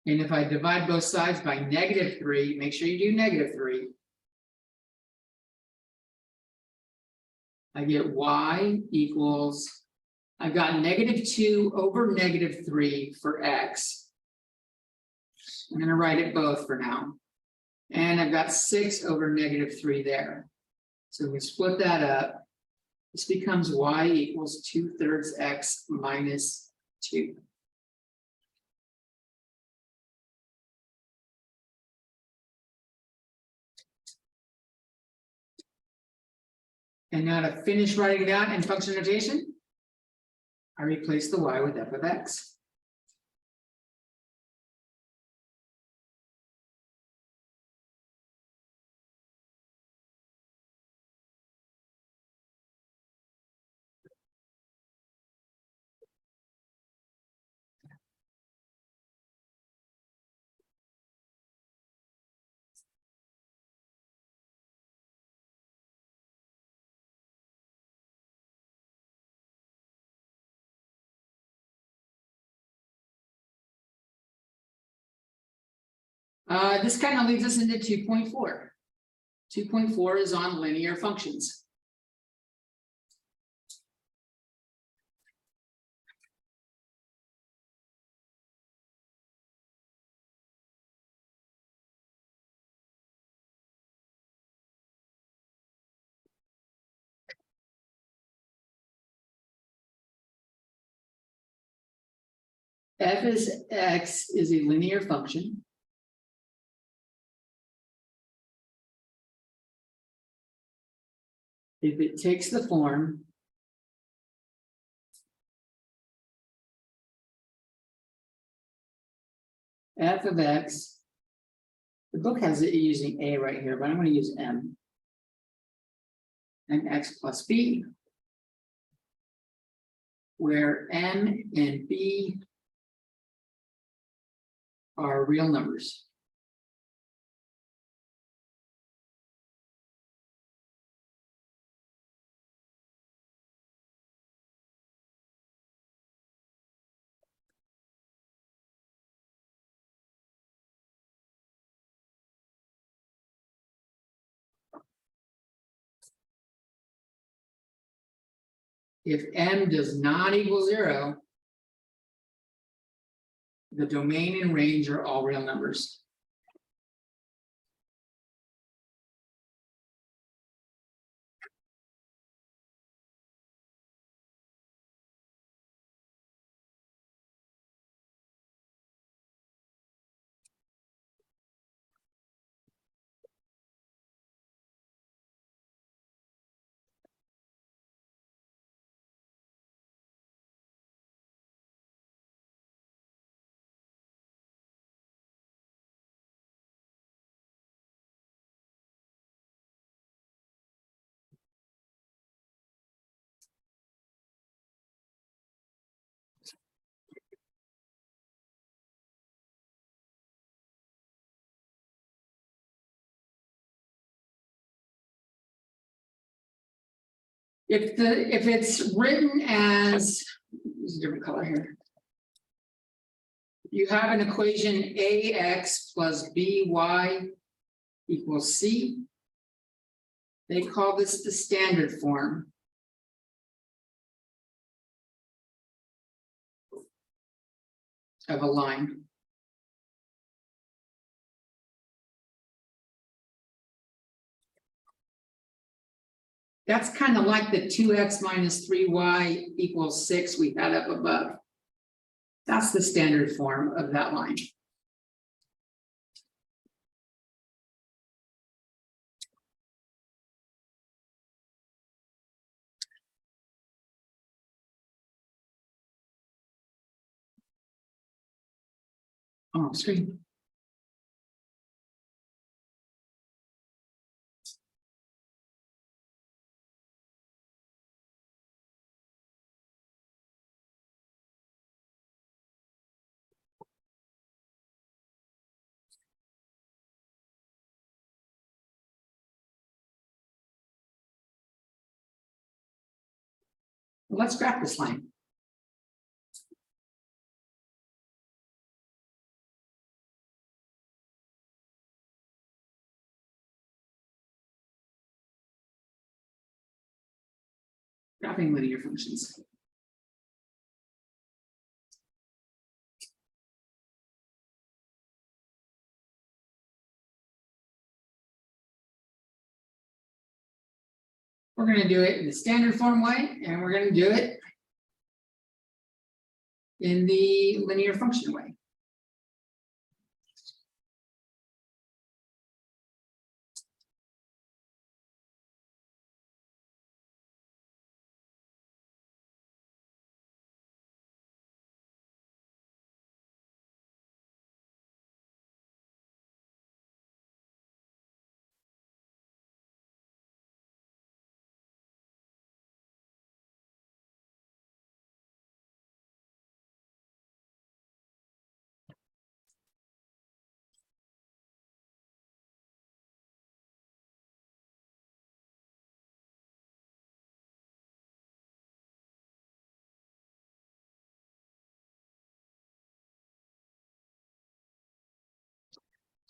And if I divide both sides by negative 3, make sure you do negative 3. I get y equals, I've got negative 2 over negative 3 for x. I'm going to write it both for now. And I've got 6 over negative 3 there. So we split that up. This becomes y equals 2/3 x minus 2. And now to finish writing that in function notation, I replace the y with f of x. This kind of leads us into 2.4. 2.4 is on linear functions. F is x is a linear function. If it takes the form f of x, the book has it using a right here, but I'm going to use m, and x plus b, where m and b are real numbers. If m does not equal 0, the domain and range are all real numbers. If it's written as, use a different color here. You have an equation ax plus by equals c. They call this the standard form. Of a line. That's kind of like the 2x minus 3y equals 6 we had up above. That's the standard form of that line. Oh, screen. Let's graph this line. Graphing linear functions. We're going to do it in the standard form way, and we're going to do it in the linear function way.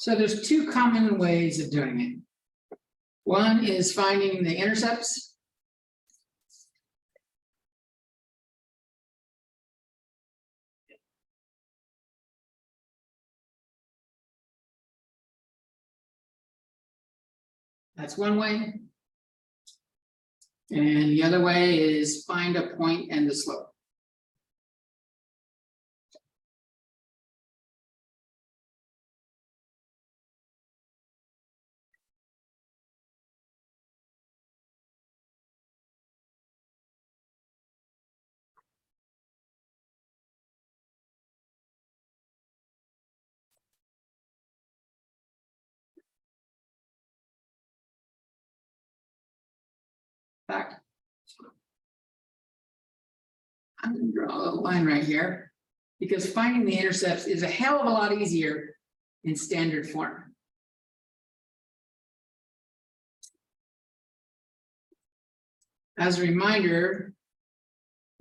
So there's two common ways of doing it. One is finding the intercepts. That's one way. And the other way is find a point and the slope. Back. I'm gonna draw a little line right here, because finding the intercepts is a hell of a lot easier in standard form. As a reminder,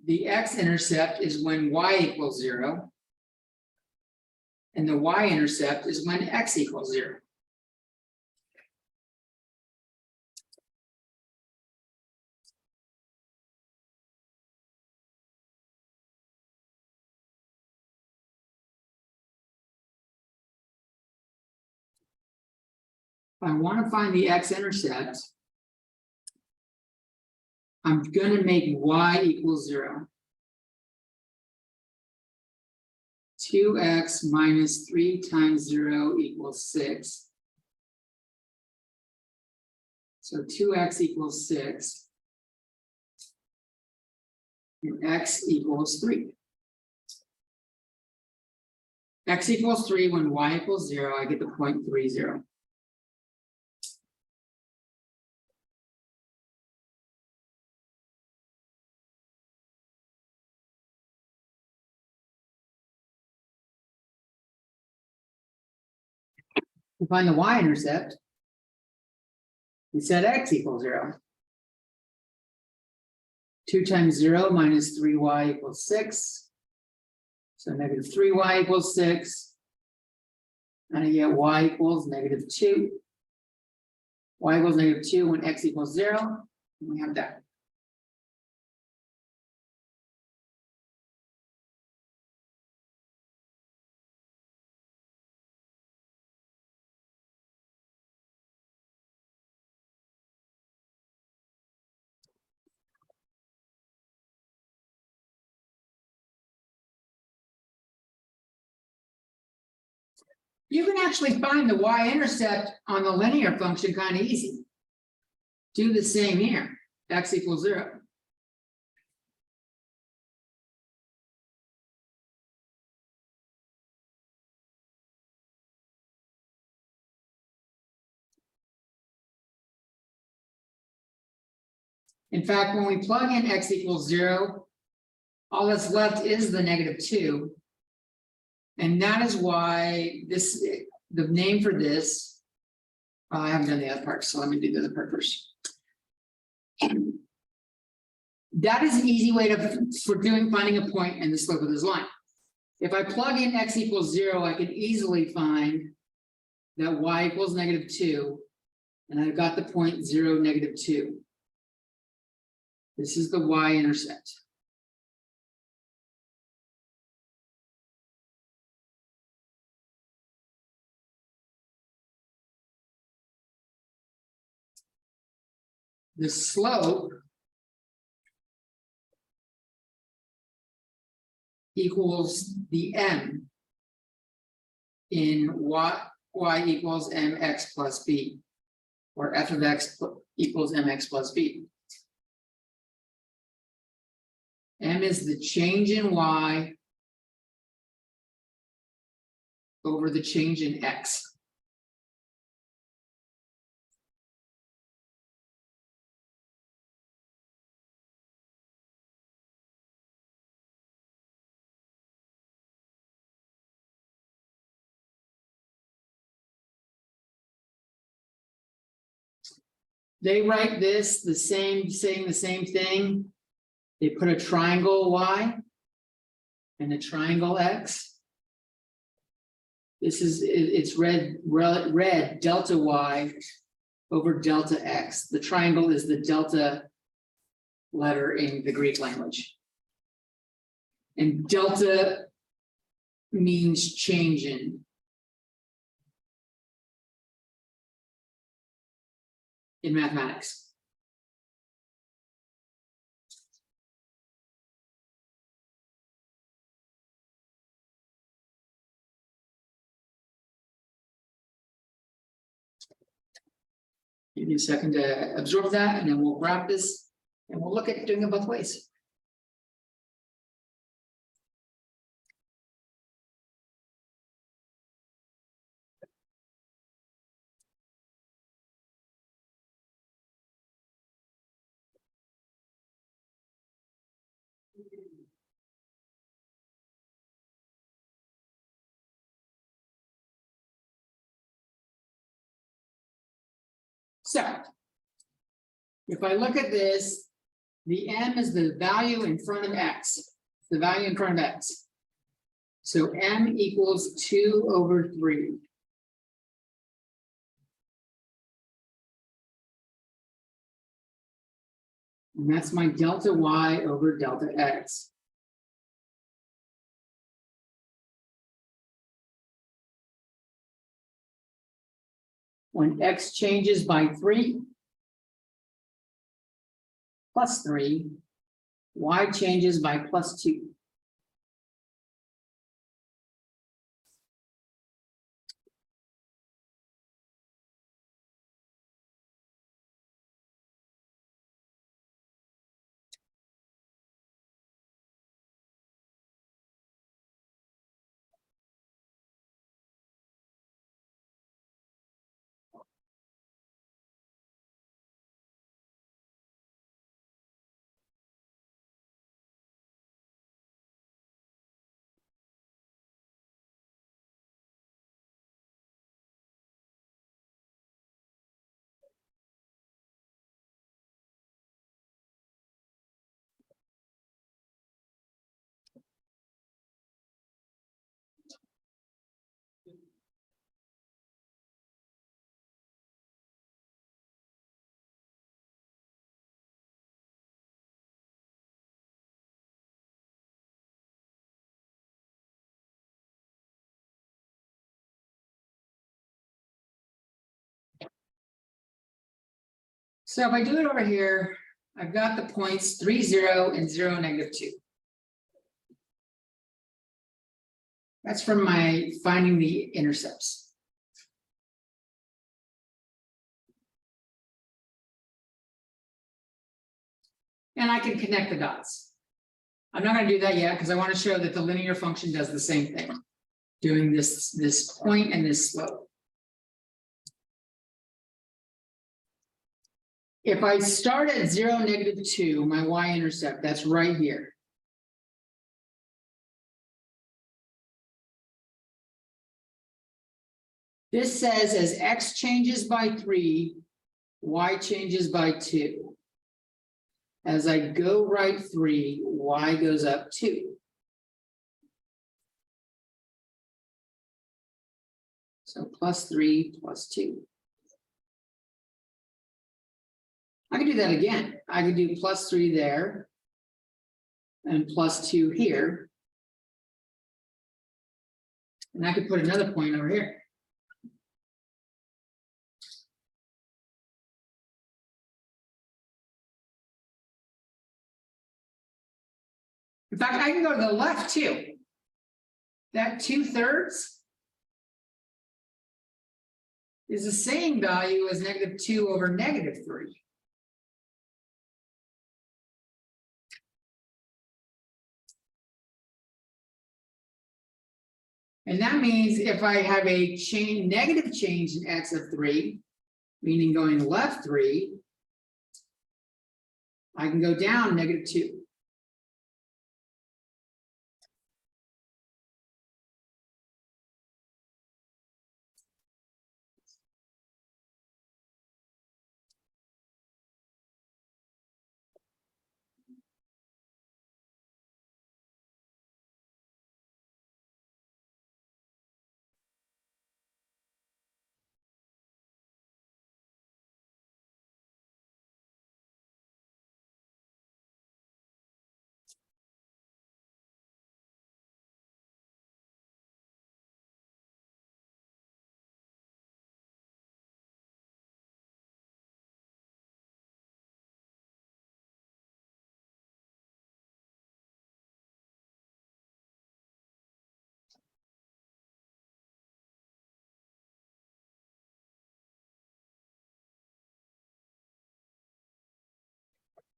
the x-intercept is when y equals 0. And the y-intercept is when x equals 0. If I want to find the x-intercept, I'm going to make y equals 0. 2x minus 3 times 0 equals 6. So 2x equals 6. And x equals 3. X equals 3 when y equals 0, I get the point 30. To find the y-intercept, we said x equals 0. 2 times 0 minus 3y equals 6. So negative 3y equals 6. And I get y equals negative 2. Y equals negative 2 when x equals 0. And we have that. You can actually find the y-intercept on the linear function kind of easy. Do the same here, x equals 0. In fact, when we plug in x equals 0, all that's left is the negative 2. And that is why this, the name for this, I haven't done the other part, so let me do the other part first. That is an easy way for finding a point and the slope of this line. If I plug in x equals 0, I can easily find that y equals negative 2, and I've got the point 0, negative 2. This is the y-intercept. The slope equals the m in y equals mx plus b, or f of x equals mx plus b. M is the change in y over the change in x. They write this the same, saying the same thing. They put a triangle y and a triangle x. This is, it's red delta y over delta x. The triangle is the delta letter in the Greek language. And delta means change in mathematics. Give me a second to absorb that, and then we'll grab this and we'll look at doing it both ways. So if I look at this, the m is the value in front of x, the value in front of x. So m equals 2 over 3. And that's my delta y over delta x. When x changes by 3, plus 3, y changes by plus 2. So if I do it over here, I've got the points 3, 0, and 0, -2. That's from my finding the intercepts. And I can connect the dots. I'm not going to do that yet because I want to show that the linear function does the same thing, doing this point and this slope. If I start at 0, -2, my y-intercept, that's right here. This says as x changes by 3, y changes by 2. As I go right 3, y goes up 2. So plus 3 plus 2. I can do that again. I can do plus 3 there and plus 2 here. And I could put another point over here. In fact, I can go to the left too. That 2/3 is the same value as -2 over -3. And that means if I have a negative change in x of 3, meaning going left 3, I can go down -2.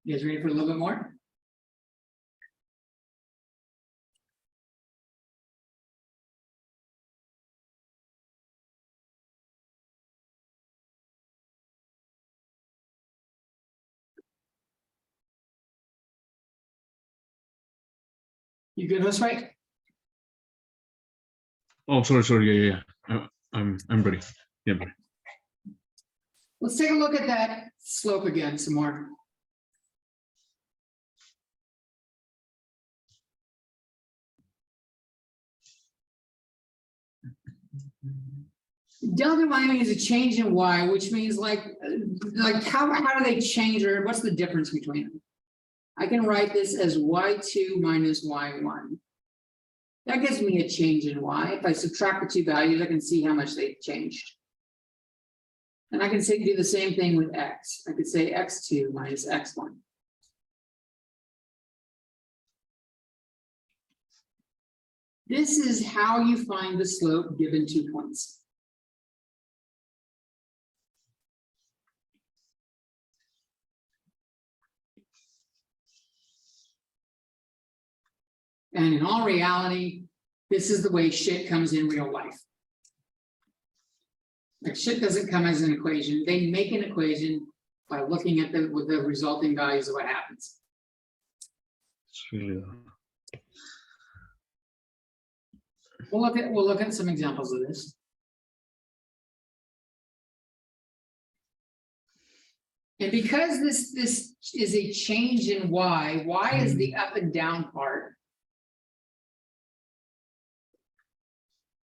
You guys ready for a little bit more? You good, that's right? Oh, sorry. Yeah. I'm ready. Yeah. Let's take a look at that slope again some more. Delta y means a change in y, which means like how do they change, or what's the difference between them? I can write this as y2 minus y1. That gives me a change in y. If I subtract the two values, I can see how much they've changed. And I can say do the same thing with x. I could say x2 minus x1. This is how you find the slope given 2 points. And in all reality, this is the way shit comes in real life. Like shit doesn't come as an equation. They make an equation by looking at the resulting values of what happens. It's really, We'll look at some examples of this. And because this is a change in y is the up and down part.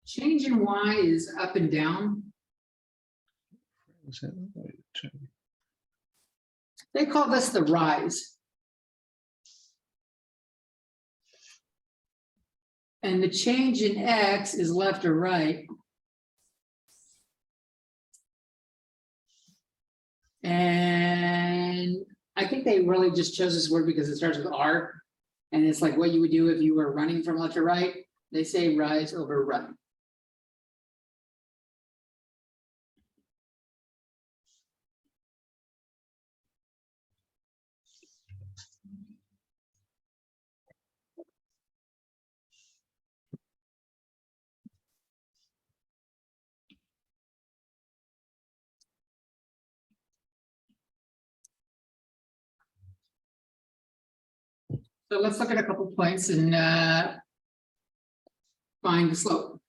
Change in y is up and down. They call this the rise. And the change in x is left or right. And I think they really just chose this word because it starts with R. And it's like what you would do if you were running from left to right. They say rise over run. So let's look at a couple points and find the slope.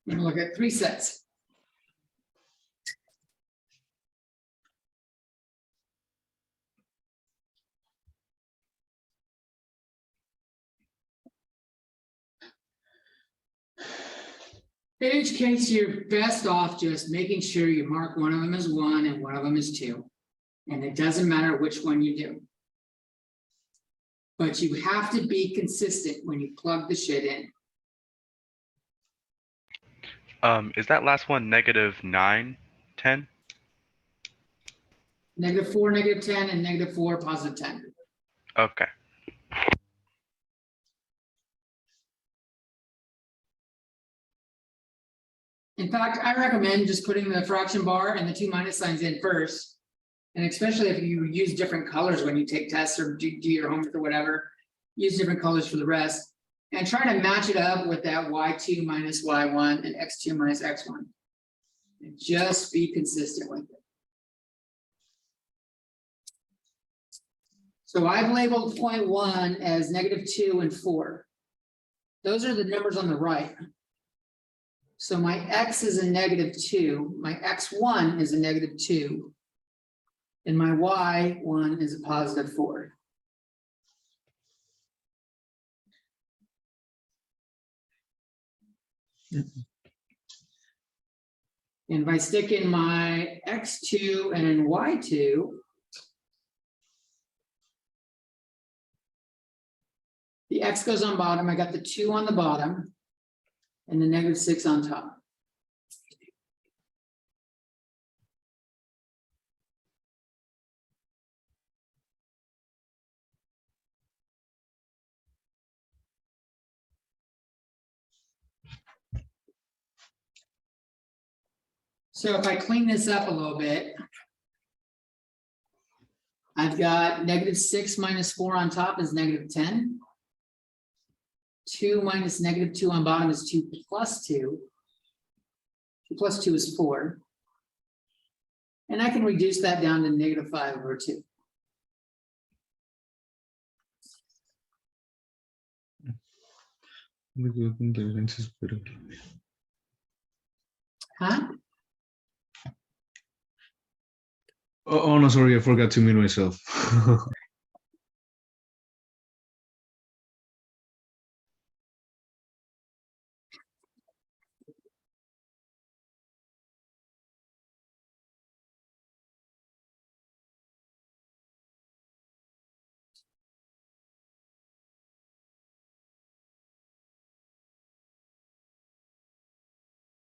We're going to look at 3 sets. In each case, you're best off just making sure you mark one of them as 1 and one of them as 2. And it doesn't matter which one you do. But you have to be consistent when you plug the shit in. Is that last one -9, 10? -4, -10, and -4, +10. Okay. In fact, I recommend just putting the fraction bar and the 2 minus signs in first. And especially if you use different colors when you take tests or do your homework or whatever, use different colors for the rest. And try to match it up with that y2 minus y1 and x2 minus x1. And just be consistent with it. So I've labeled point 1 as -2 and 4. Those are the numbers on the right. So my x is a -2, my x1 is a -2, and my y1 is a +4. And if I stick in my x2 and y2, the x goes on bottom, I got the 2 on the bottom. And the -6 on top. So if I clean this up a little bit. I've got -6 minus 4 on top is -10. 2 minus -2 on bottom is 2 plus 2. 2 plus 2 is 4. And I can reduce that down to -5/2. Huh? Oh, no, sorry, I forgot to mute myself.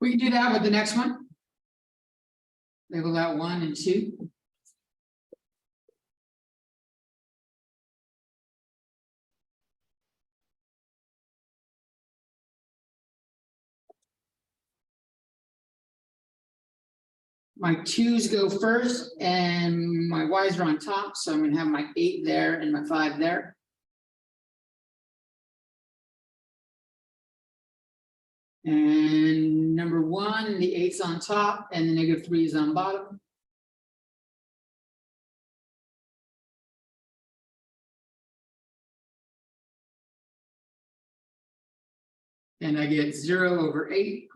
We can do that with the next one. Label that 1 and 2. My 2's go first and my Y's are on top, so I'm gonna have my 8 there and my 5 there. And number 1, the 8's on top and the -3 is on bottom. And I get 0/8.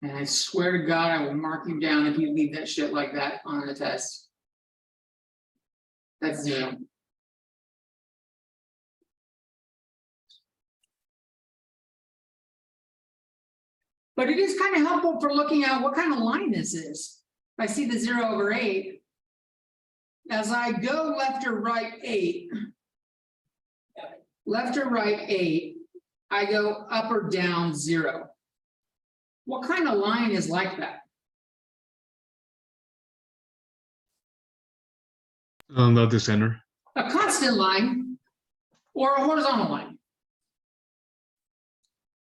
And I swear to God, I will mark you down if you leave that shit like that on the test. That's 0. But it is kind of helpful for looking at what kind of line this is. If I see the 0/8. As I go left or right 8. Left or right 8, I go up or down 0. What kind of line is like that? Not the center. A constant line or a horizontal line?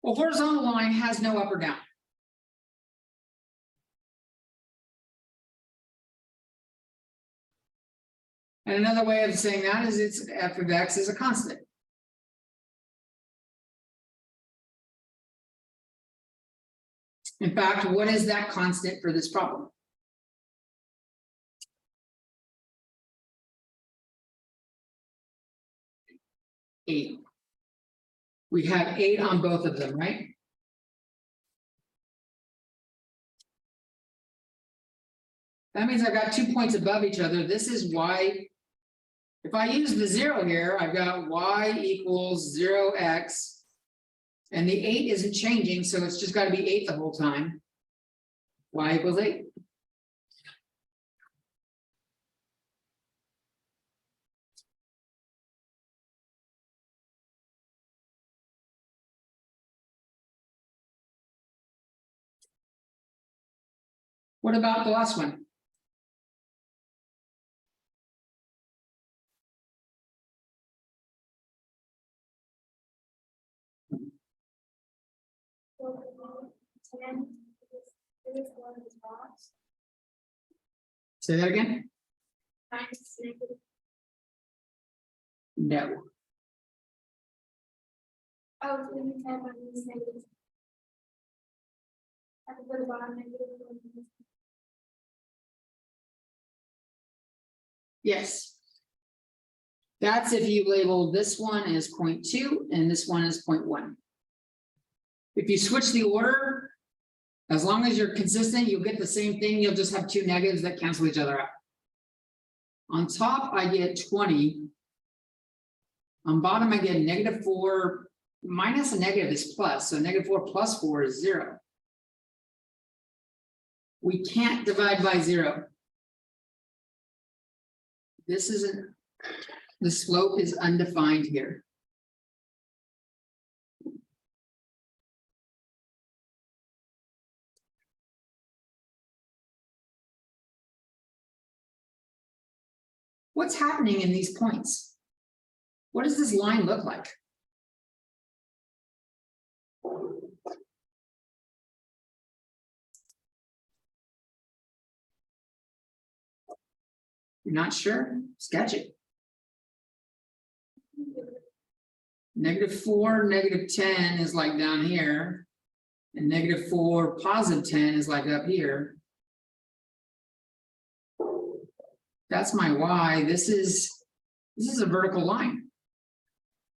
A horizontal line has no up or down. And another way of saying that is it's f of x is a constant. In fact, what is that constant for this problem? Eight. We have 8 on both of them, right? That means I've got 2 points above each other. This is y. If I use the 0 here, I've got y equals 0x. And the 8 isn't changing, so it's just got to be 8 the whole time. Y equals 8. What about the last one? Say that again? No. Oh, so you type on these negatives. At the very bottom, negative. Yes. That's if you label this one as 0.2 and this one as 0.1. If you switch the order, as long as you're consistent, you'll get the same thing. You'll just have 2 negatives that cancel each other out. On top, I get 20. On bottom, I get -4 minus a negative is plus. So -4 plus 4 is 0. We can't divide by 0. This isn't, the slope is undefined here. What's happening in these points? What does this line look like? You're not sure? Sketch it. -4, -10 is like down here. And -4, +10 is like up here. That's my y. This is a vertical line.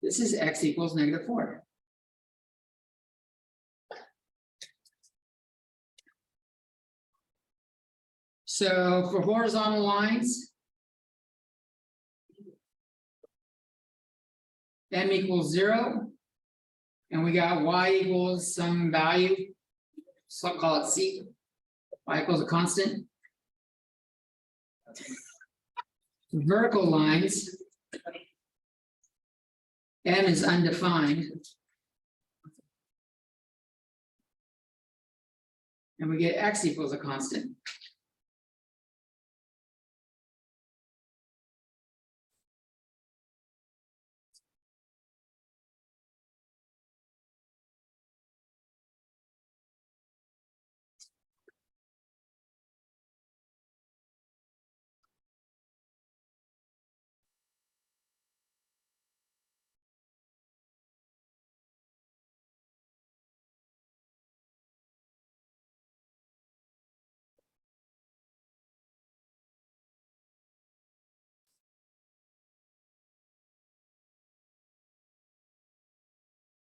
This is x equals -4. So for horizontal lines, m equals 0. And we got y equals some value. So call it c. Y equals a constant. Vertical lines, m is undefined. And we get x equals a constant.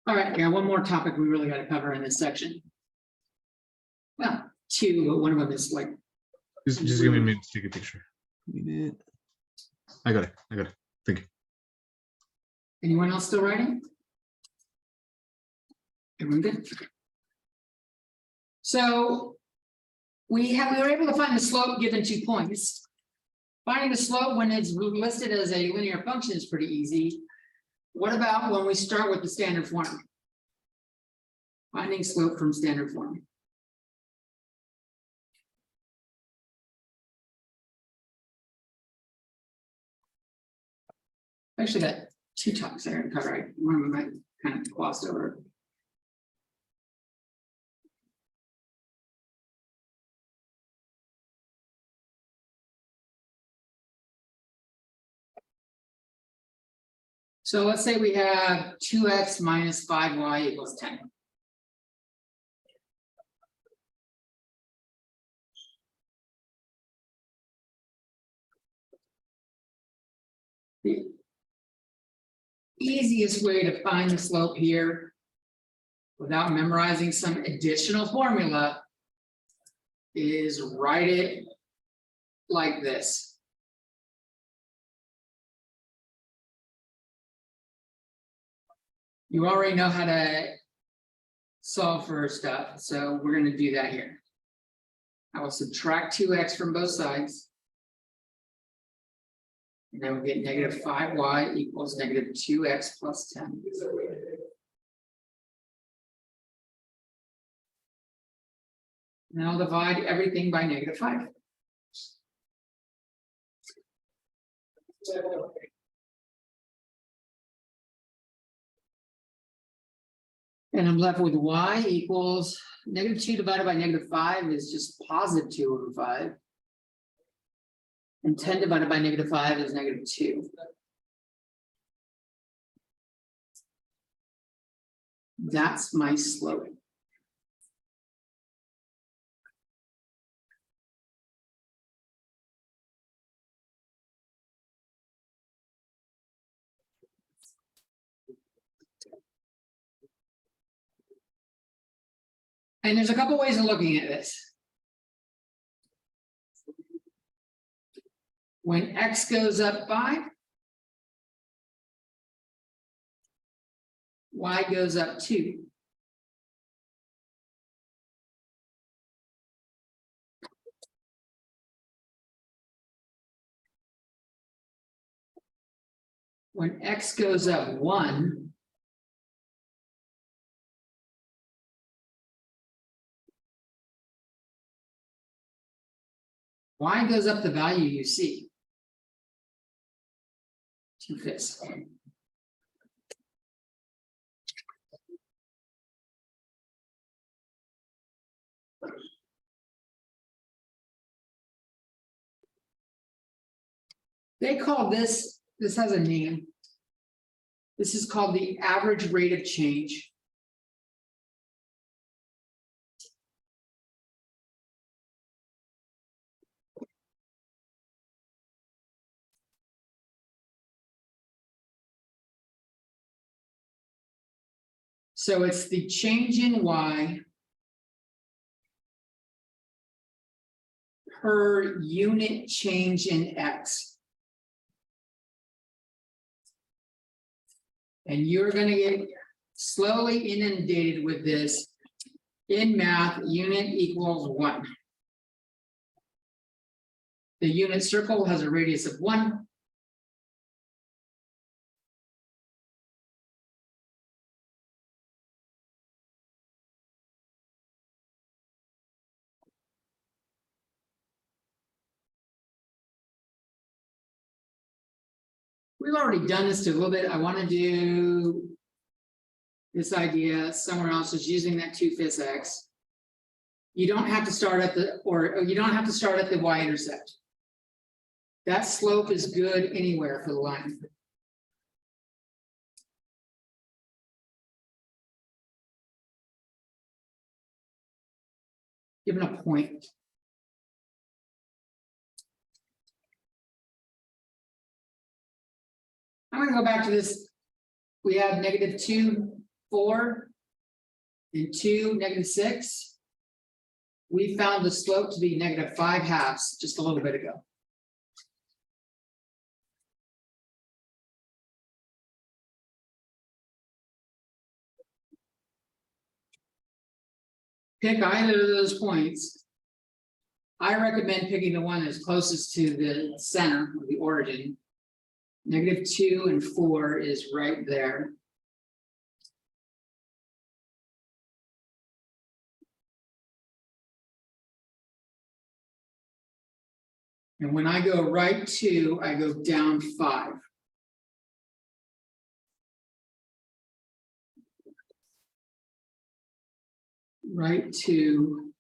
All right, yeah, one more topic we really got to cover in this section. Well, two, but one of them is like, Just give me a minute to take a picture. I got it. Thank you. anyone else still writing? Everyone good? So we were able to find the slope given 2 points. Finding the slope when it's listed as a linear function is pretty easy. What about when we start with the standard form? Finding slope from standard form. Actually got 2 topics there to cover. One of them I kind of glossed over. So let's say we have 2x minus 5y equals 10. The easiest way to find the slope here without memorizing some additional formula is write it like this. You already know how to solve for stuff, so we're going to do that here. I will subtract 2x from both sides. And then we'll get -5y equals -2x plus 10. And I'll divide everything by -5. And I'm left with y equals -2 divided by -5 is just +2/5. And 10 divided by -5 is -2. That's my slope. And there's a couple ways of looking at this. When x goes up 5, y goes up 2. When x goes up 1, y goes up the value you see. 2/5. They call this has a name. This is called the average rate of change. So it's the change in Y per unit change in X. And you're gonna get slowly inundated with this. In math, unit equals 1. The unit circle has a radius of 1. We've already done this a little bit. I want to do this idea somewhere else, is using that 2/5 X. You don't have to start at the, or you don't have to start at the y-intercept. That slope is good anywhere for the line. Given a point. I'm gonna go back to this. We have -2, 4, and 2, -6. We found the slope to be -5/2 just a little bit ago. Pick either of those points. I recommend picking the one that's closest to the center of the origin. -2 and 4 is right there. And when I go right 2, I go down 5. Right 2,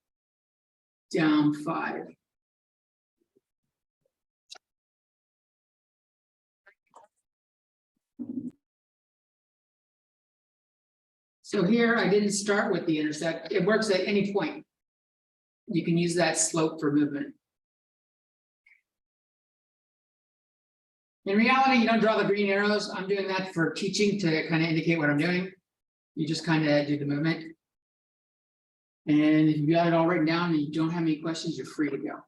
down 5. So here I didn't start with the intercept. It works at any point. You can use that slope for movement. In reality, you don't draw the green arrows. I'm doing that for teaching to kind of indicate what I'm doing. You just kind of do the movement. And if you got it all written down and you don't have any questions, you're free to go.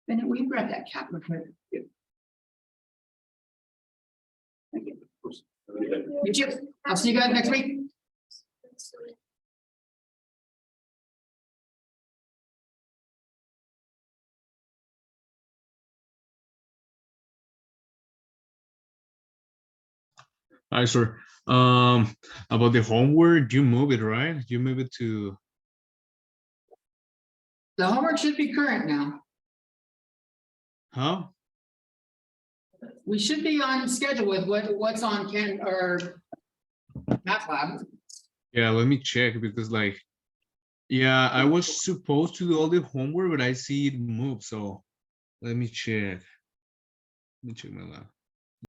Bennett, we read that cap real quick. Thank you. You too. I'll see you guys next week. Hi, sir. About the homework, you move it, right? You move it to. The homework should be current now. Huh? We should be on schedule with what's on Ken or MATLAB. Yeah, let me check because like, yeah, I was supposed to do all the homework, but I see it move. So let me check. Let me check my lab.